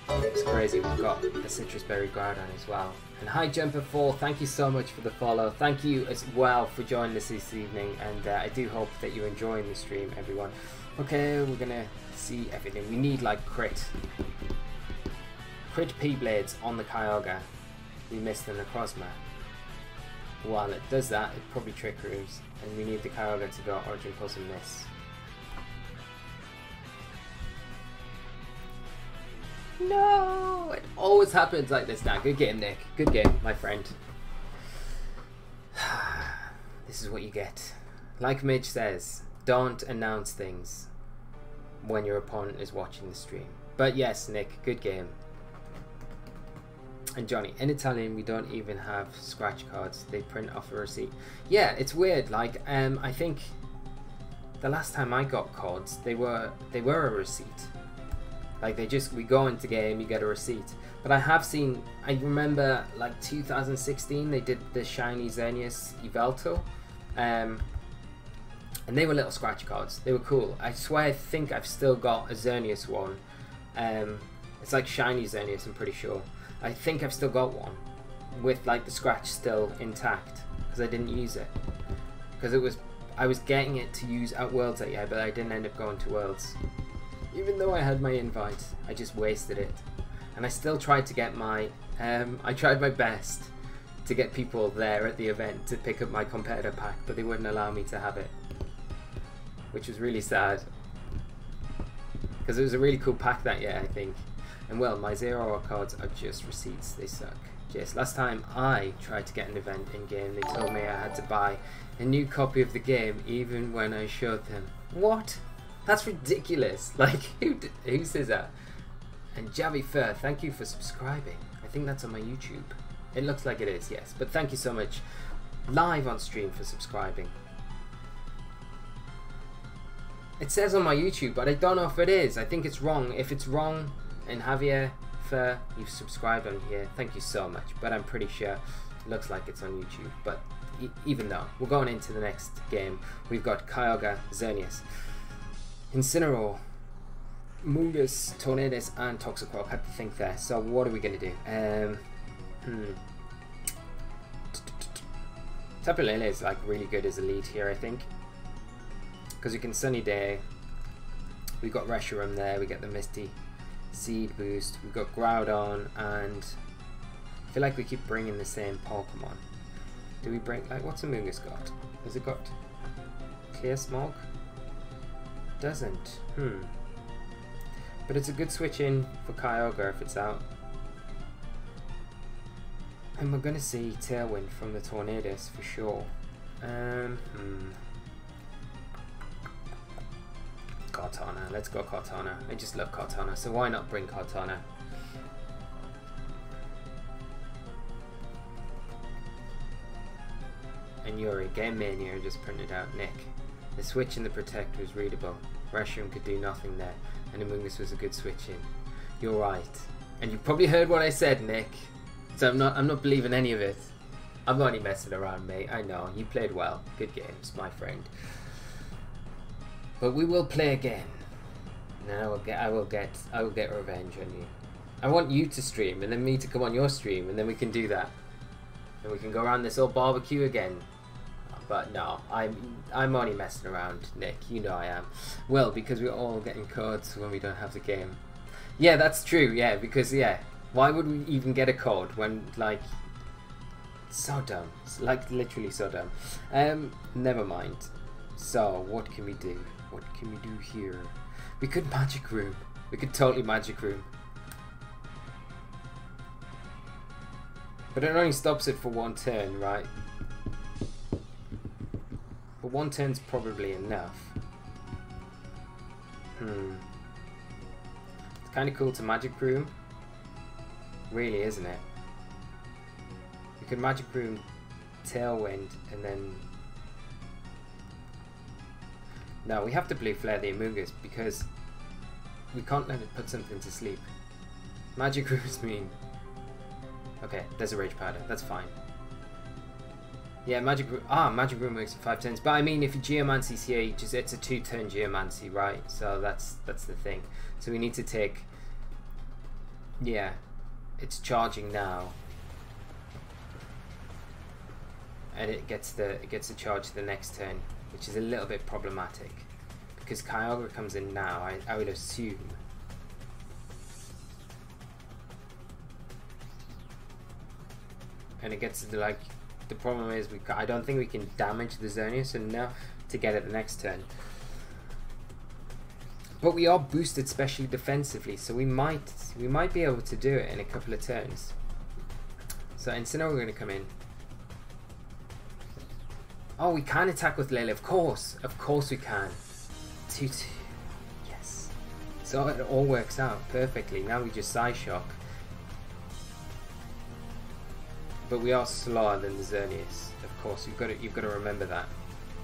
it's crazy. We've got the Citrus Berry Groudon as well. And High Jumper 4, thank you so much for the follow. Thank you as well for joining us this evening, and I do hope that you're enjoying the stream, everyone. Okay, we're gonna see everything. We need like crit P-Blades on the Kyogre. We missed the Necrozma. While it does that, it probably Trick Rooms, and we need the Kyogre to go Origin Pulse and miss. No! It always happens like this now. Good game, Nick. Good game, my friend. This is what you get. Like Midge says, don't announce things when your opponent is watching the stream. But yes, Nick, good game. And Johnny, in Italian we don't even have scratch cards. They print off a receipt. Yeah, it's weird. Like, I think the last time I got cards, they were a receipt. Like we go into game, you get a receipt. But I have seen, I remember like 2016, they did the shiny Xerneas Yveltal, and they were little scratch cards. They were cool. I swear, I think I've still got a Xerneas one. It's like shiny Xerneas, I'm pretty sure. I think I've still got one with like the scratch still intact because I didn't use it. because I was getting it to use at Worlds that year, but I didn't end up going to Worlds. Even though I had my invite, I just wasted it. And I still tried to get my, I tried my best to get people there at the event to pick up my competitor pack, but they wouldn't allow me to have it. Which was really sad. Because it was a really cool pack that year, I think. And well, my 0 cards are just receipts, they suck. Just last time I tried to get an event in game, they told me I had to buy a new copy of the game even when I showed them. What? That's ridiculous. Like, who says that? And Javi Fur, thank you for subscribing. I think that's on my YouTube. It looks like it is, yes. But thank you so much live on stream for subscribing. It says on my YouTube, but I don't know if it is. I think it's wrong. If it's wrong, and Javier Fur, you've subscribed on here, thank you so much. But I'm pretty sure it looks like it's on YouTube. But even though, we're going into the next game. We've got Kyogre, Xerneas, Incineroar, Mungus, Tornadus, and Toxicroak. Had to think there. So what are we going to do? Tapu Lele is like really good as a lead here, I think. Because we can Sunny Day. We got Reshiram there. We get the Misty Seed boost. We've got Groudon, and I feel like we keep bringing the same Pokemon. Do we bring, like, what's a Mungus got? Has it got Clear Smog? Doesn't. But it's a good switch in for Kyogre if it's out. And we're gonna see Tailwind from the Tornadus for sure. Cortana, let's go Cortana. I just love Cortana, so why not bring Cortana? And Yuri, Game Mania just printed out. Nick, the switch in the Protect was readable. Reshiram could do nothing there, and Amoonguss was a good switch in. You're right, and you probably heard what I said, Nick. So I'm not believing any of it. I'm only messing around, mate. I know you played well. Good games, my friend. But we will play again. And I will get revenge on you. I want you to stream, and then me to come on your stream, and then we can do that. And we can go around this old barbecue again. But no, I'm only messing around, Nick. You know I am. Well, because we're all getting codes when we don't have the game. Yeah, that's true. Yeah, because yeah, why would we even get a code when, like, so dumb. It's like literally so dumb. Never mind. So what can we do? What can we do here? We could Magic Room. We could totally Magic Room. But it only stops it for one turn, right? But one turn's probably enough. It's kind of cool to Magic Room. Really, isn't it? We could Magic Room Tailwind and then... No, we have to Blue Flare the Amoonguss because we can't let it put something to sleep. Magic Rooms mean... Okay, there's a Rage Powder, that's fine. Yeah, Magic Room works for 5 turns, but I mean if you Geomancy's here, it's a 2-turn Geomancy, right? So that's the thing. So we need to take... Yeah, it's charging now. And it gets to charge the next turn, which is a little bit problematic because Kyogre comes in now, I would assume. And it gets to like, the problem is I don't think we can damage the Xerneas enough to get it the next turn. But we are boosted specially defensively, so we might be able to do it in a couple of turns. So Incineroar, we're going to come in. Oh, we can attack with Lele, of course we can. 2-2, yes. So it all works out perfectly. Now we just Psyshock. But we are slower than the Xerneas, of course. You've got to remember that.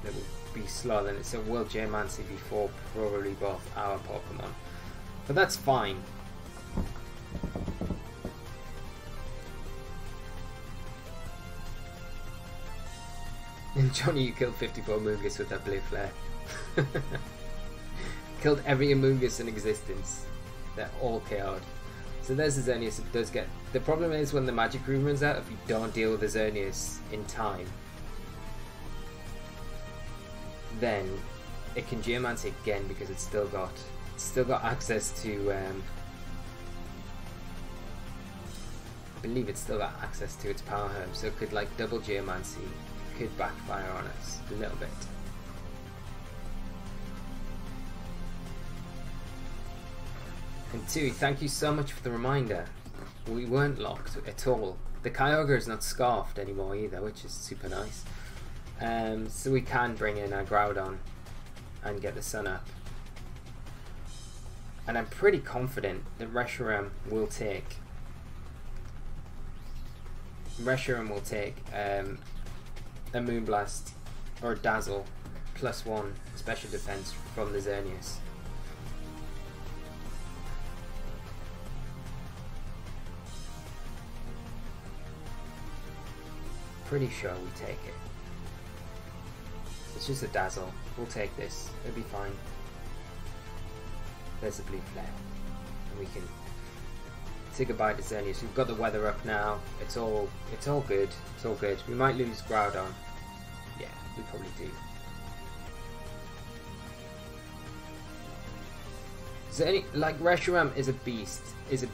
It will be slower than it. So will Geomancy before probably both our Pokemon. But that's fine. And Johnny, you killed 54 Amoonguss with that Blue Flare. Killed every Amoonguss in existence. They're all KO'd. So there's the Xerneas. It does get... The problem is when the Magic Room runs out, if you don't deal with the Xerneas in time. then it can Geomancy again because it's still got access to I believe it's still got access to its power herb, so it could like double Geomancy, could backfire on us a little bit. And Tui, thank you so much for the reminder. We weren't locked at all. The Kyogre is not scarfed anymore either, which is super nice. So we can bring in our Groudon and get the sun up. And I'm pretty confident that Reshiram will take a Moonblast or a Dazzle +1 special defense from the Xerneas. Pretty sure we take it. It's just a Dazzle. We'll take this. It'll be fine. There's a blue flare. And we can say goodbye to Xerneas. We've got the weather up now. It's all good. It's all good. We might lose Groudon. Yeah, we probably do. Like Reshiram is a beast. It's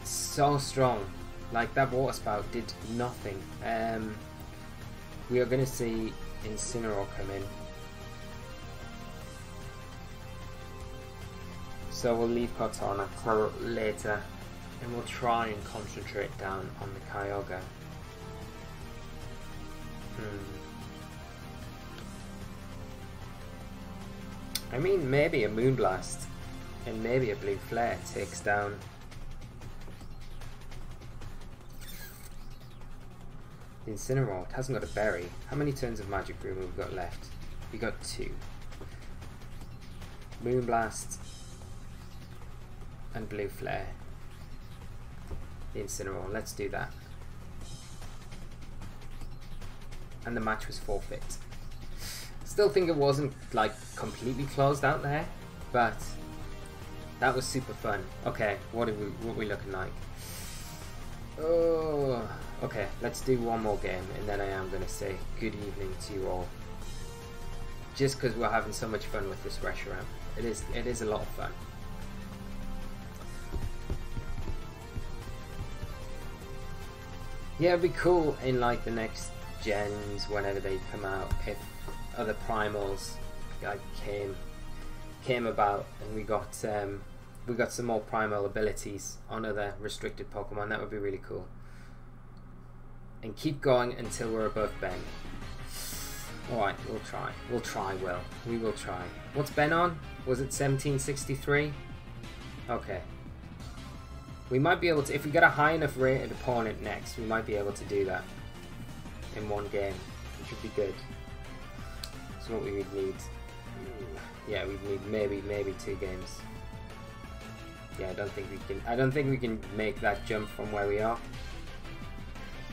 so strong. Like that water spout did nothing. We are going to see Incineroar come in. So we'll leave Cortana for later, and we'll try and concentrate down on the Kyogre. I mean, maybe a Moonblast and maybe a Blue Flare takes down the Incineroar. It hasn't got a berry. How many turns of Magic Room have we got left? We got 2. Moonblast and Blue Flare. The Incineroar. Let's do that. And the match was forfeit. Still think it wasn't like completely closed out there, but that was super fun. Okay, what are we looking like? Oh, okay, let's do one more game and then I am going to say good evening to you all. Just because we're having so much fun with this Reshiram. It is a lot of fun. Yeah, it'd be cool in like the next gens whenever they come out if other primals like came about and we got some more primal abilities on other restricted Pokemon. That would be really cool. And keep going until we're above Ben. Alright, we'll try. We'll try, Will. We will try. What's Ben on? Was it 1763? Okay. We might be able to, if we get a high enough rated opponent next, we might be able to do that in one game. It should be good. That's what we would need. Yeah, we'd need maybe 2 games. Yeah, I don't think we can make that jump from where we are.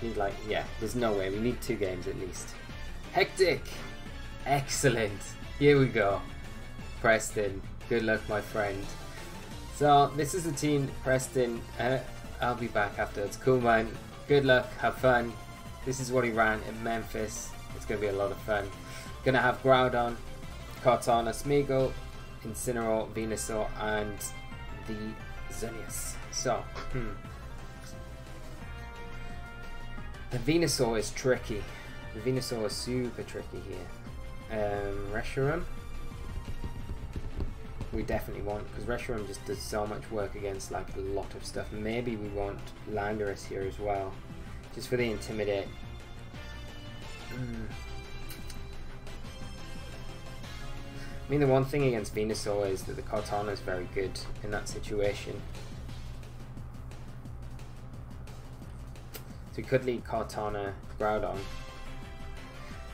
Need like, yeah, there's no way. We need 2 games at least. Hectic! Excellent! Here we go. Preston, good luck my friend. So, this is the team, Preston. I'll be back afterwards. Cool man, good luck, have fun. This is what he ran in Memphis. It's going to be a lot of fun. Gonna have Groudon, Cortana, Smeagol, Incineroar, Venusaur, and the Xerneas. So, the Venusaur is tricky. The Venusaur is super tricky here. Reshiram, we definitely want, because Reshiram just does so much work against like a lot of stuff. Maybe we want Landorus here as well, just for the Intimidate. I mean, the one thing against Venusaur is that the Cortana is very good in that situation. So we could lead Cortana, Groudon,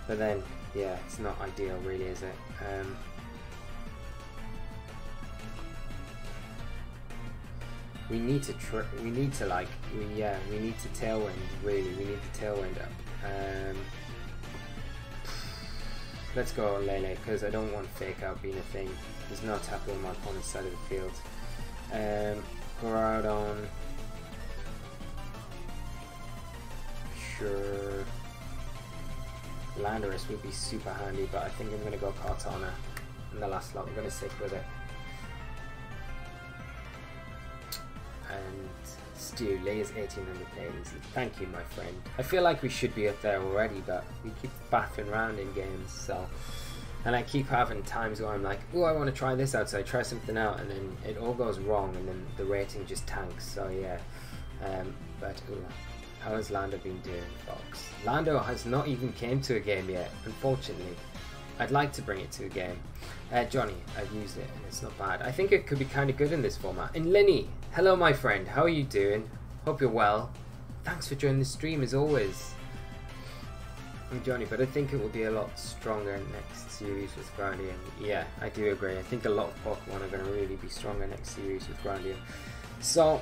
but then, yeah, it's not ideal really, is it? We need to Tailwind, really, we need to Tailwind up. Let's go Lele, because I don't want Fake Out being a thing. There's no tackle on my opponent's side of the field. Groudon. Sure. Landorus would be super handy, but I think I'm going to go Kartana in the last slot. I'm going to stick with it. And Stu, Leia's 1800 plays. Thank you, my friend. I feel like we should be up there already, but we keep baffling around in games, so... And I keep having times where I'm like, oh, I want to try this out, so I try something out, and then it all goes wrong, and then the rating just tanks, so yeah. But, ooh, how has Lando been doing, folks? Lando has not even came to a game yet, unfortunately. I'd like to bring it to a game. Johnny, I've used it, and it's not bad. I think it could be kind of good in this format. And Lenny, hello, my friend. How are you doing? Hope you're well. Thanks for joining the stream, as always. I'm Johnny, but I think it will be a lot stronger next series with Groudon. Yeah, I do agree. I think a lot of Pokemon are going to really be stronger next series with Groudon. So,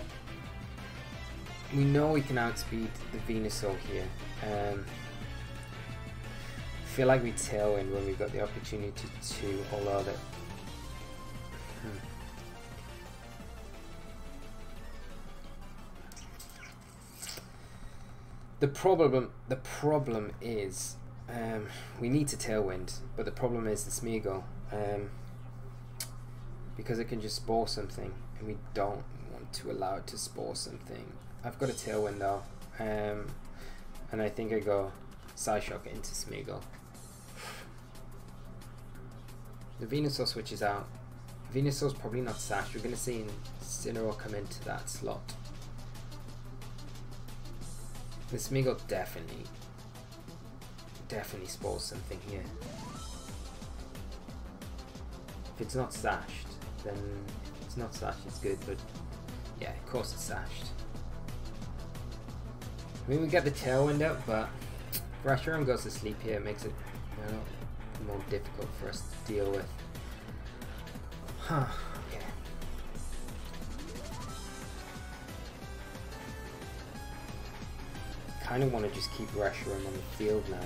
we know we can outspeed the Venusaur here. I feel like we Tailwind when we got the opportunity to, although that... The problem is we need to Tailwind, but the problem is the Smeagol, because it can just spore something, and we don't want to allow it to spore something. I've got a Tailwind though, and I think I go Psyshock into Smeagol. The Venusaur switches out. Venusaur's probably not sashed. We're going to see Incineroar come into that slot. The Smeagol definitely spores something here. If it's not sashed, then it's not sashed, it's good, but yeah, of course it's sashed. I mean, we get the Tailwind out, but if Reshiram goes to sleep here, it makes it, you know, more difficult for us to deal with. Huh, okay. Kind of want to just keep Reshiram on the field now.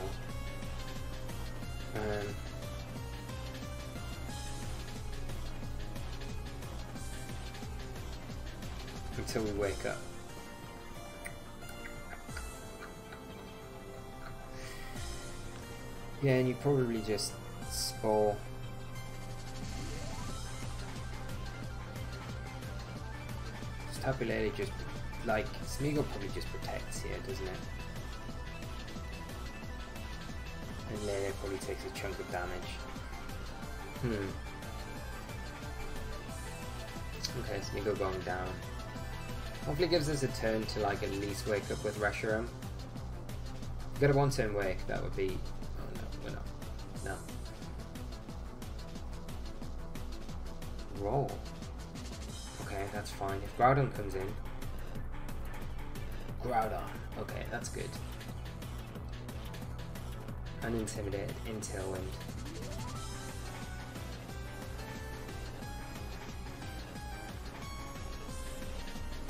Until we wake up. Yeah, and you probably just spore. Tapu Lele just, like, Smeagol probably just protects here, doesn't it? And Lele probably takes a chunk of damage. Okay, Smeagol going down. Hopefully gives us a turn to, like, at least wake up with Reshiram. If we get a one-turn wake, that would be... Oh no, we're not. No. Roll. Okay, that's fine. If Groudon comes in... Groudon. Okay, that's good. Unintimidated in Tailwind.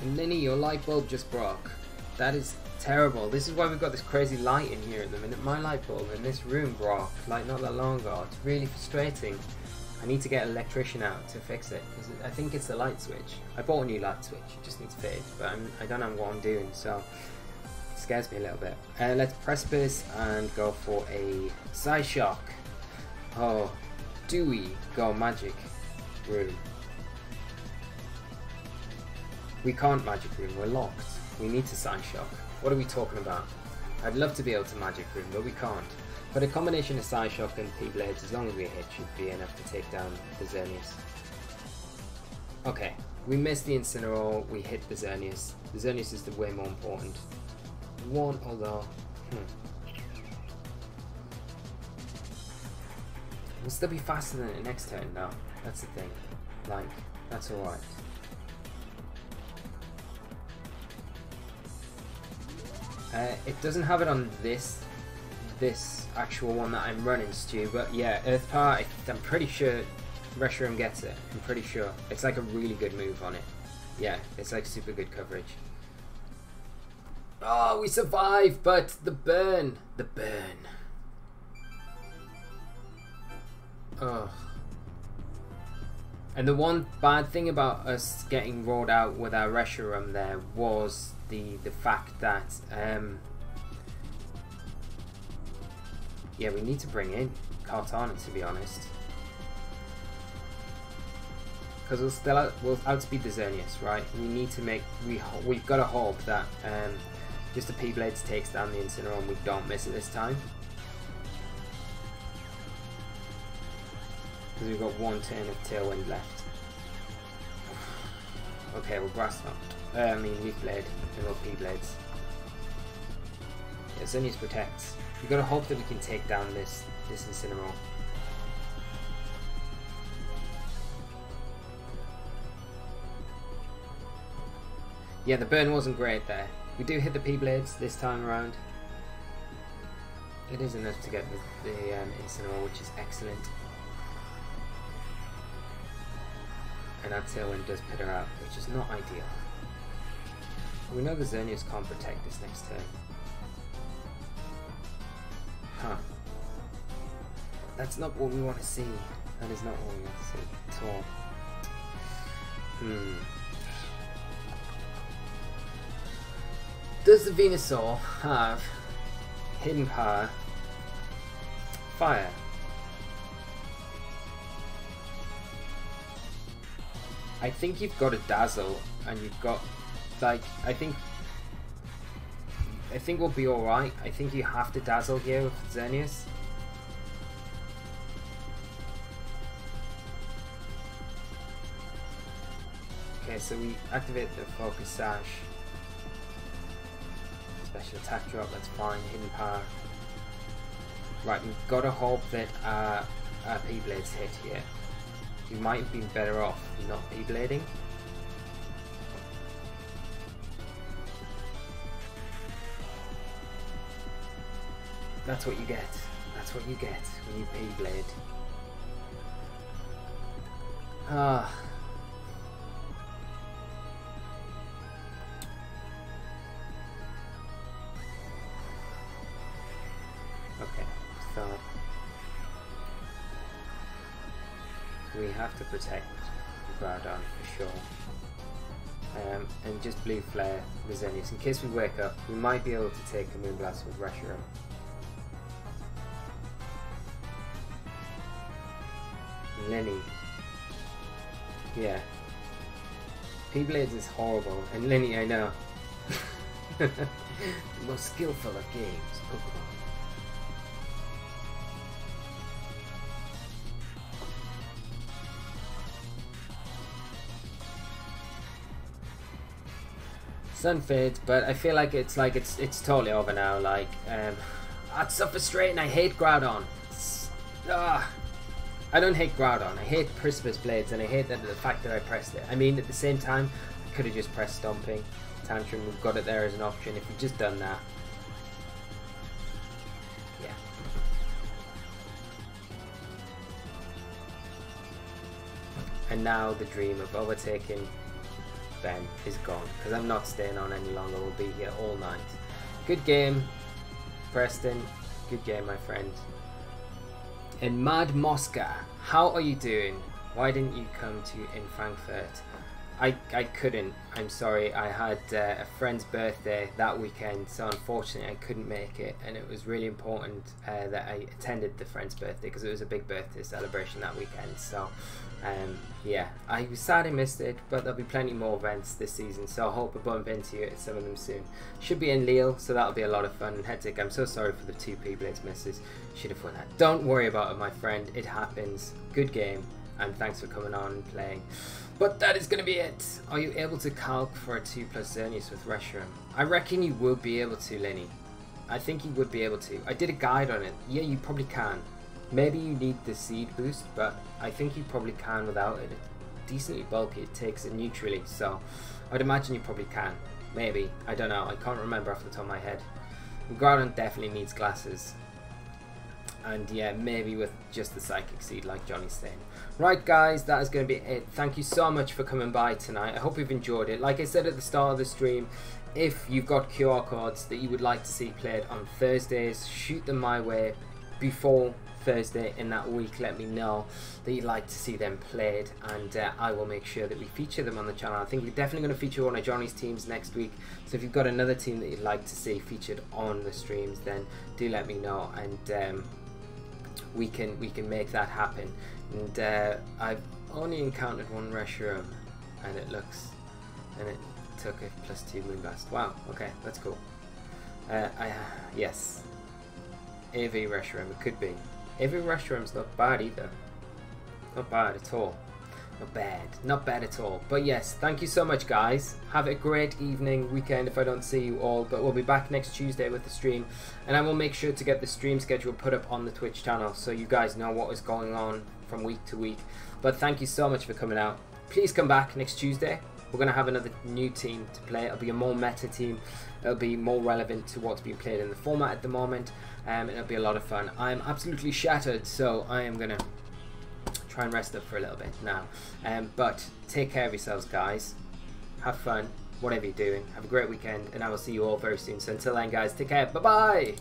And Linny, your light bulb just broke. That is terrible. This is why we've got this crazy light in here at the minute. My light bulb in this room broke like not that long ago. It's really frustrating. I need to get an electrician out to fix it because I think it's the light switch. I bought a new light switch. It just needs fitted, but I don't know what I'm doing, so it scares me a little bit. Let's Precipice and go for a Psyshock. Oh, do we go Magic Room? We can't Magic Room, we're locked. We need to Psyshock. What are we talking about? I'd love to be able to Magic Room, but we can't. But a combination of Psyshock and P-Blades, as long as we hit, should be enough to take down the Xerneas. Okay, we missed the Incineroar, we hit the Xerneas. The Xerneas is the way more important one, although... We'll still be faster than it next turn, though. That's the thing. Like, that's alright. It doesn't have it on this actual one that I'm running, Stu, but yeah, Earth Power, I'm pretty sure Reshiram gets it. I'm pretty sure. It's like a really good move on it. Yeah, it's like super good coverage. Oh, we survived, but the burn. The burn. Ugh. And the one bad thing about us getting rolled out with our Reshiram there was the fact that yeah, we need to bring in Cortana, to be honest. Because we'll outspeed the Xerneas, right? We need to make... We've got to hope that just the P-Blades takes down the Incineroar and we don't miss it this time. Because we've got one turn of Tailwind left. Okay, we'll Grass Knot. I mean, Leaf Blade, and we'll P-Blades. Yeah, Xerneas protects. We've got to hope that we can take down this Incineroar. Yeah, the burn wasn't great there. We do hit the P-Blades this time around. It is enough to get the Incineroar, which is excellent. And that Tailwind does pit her out, which is not ideal. We know the Xerneas can't protect this next turn. Huh. That's not what we want to see. That is not what we want to see at all. Does the Venusaur have hidden power? Fire. I think you've got a Dazzle, and you've got, like, I think we'll be alright. I think you have to Dazzle here with Xerneas. Okay, so we activate the Focus Sash. Special attack drop, that's fine. Hidden power. Right, we've got to hope that our P-Blades hit here. We might have been better off not P-Blading. That's what you get. That's what you get when you P-Blade. Ah. Okay, so we have to protect Groudon for sure. And just Blue Flare the Xerneas. In case we wake up, we might be able to take a Moonblast with Reshiram. Lenny. Yeah. P-Blades is horrible, and Lenny, I know. The most skillful of games, Pokemon. Sun fades, but I feel like it's totally over now. Like, that's so frustrating. I hate Groudon. I don't hate Groudon. I hate Precipice Blades, and I hate the fact that I pressed it. I mean, at the same time, I could have just pressed Stomping Tantrum. We've got it there as an option. If we'd just done that, yeah. And now the dream of overtaking Ben is gone, because I'm not staying on any longer. We'll be here all night. Good game, Preston. Good game, my friend. And Mad Mosca, how are you doing? Why didn't you come to in Frankfurt? I couldn't. I'm sorry. I had a friend's birthday that weekend, so unfortunately I couldn't make it. And it was really important that I attended the friend's birthday, because it was a big birthday celebration that weekend. So yeah, I was sad I missed it, but there'll be plenty more events this season, so I hope I bump into you at some of them soon. Should be in Lille, so that'll be a lot of fun. And Headtick, I'm so sorry for the 2 P-Blades misses. Should have won that. Don't worry about it, my friend. It happens. Good game, and thanks for coming on and playing. But that is going to be it. Are you able to calc for a 2+ Xerneas with Reshiram? I reckon you would be able to, Lenny. I think you would be able to. I did a guide on it. Yeah, you probably can. Maybe you need the seed boost, but I think you probably can without it. It's decently bulky. It takes it neutrally, so I'd imagine you probably can. Maybe. I don't know. I can't remember off the top of my head. Groudon definitely needs glasses. And yeah, maybe with just the Psychic Seed, like Johnny's saying. Right, guys, that is going to be it. Thank you so much for coming by tonight. I hope you've enjoyed it. Like I said at the start of the stream, if you've got QR codes that you would like to see played on Thursdays, shoot them my way before Thursday in that week. Let me know that you'd like to see them played, and I will make sure that we feature them on the channel. I think we're definitely going to feature one of Johnny's teams next week, so if you've got another team that you'd like to see featured on the streams, then do let me know. And we can make that happen. And I've only encountered one Reshiram, and it took a +2 Moonblast. Wow, okay, that's cool. Yes, AV Reshiram, it could be. AV Reshiram's not bad either. Not bad at all. Not bad at all. But yes, thank you so much, guys. Have a great evening, weekend if I don't see you all. But we'll be back next Tuesday with the stream, and I will make sure to get the stream schedule put up on the Twitch channel so you guys know what is going on from week to week. But thank you so much for coming out. Please come back next Tuesday. We're going to have another new team to play. It'll be a more meta team. It'll be more relevant to what's being played in the format at the moment. And it'll be a lot of fun. I'm absolutely shattered, so I am going to try and rest up for a little bit now. But take care of yourselves, guys. Have fun, whatever you're doing. Have a great weekend, and I will see you all very soon. So until then, guys, take care. Bye-bye.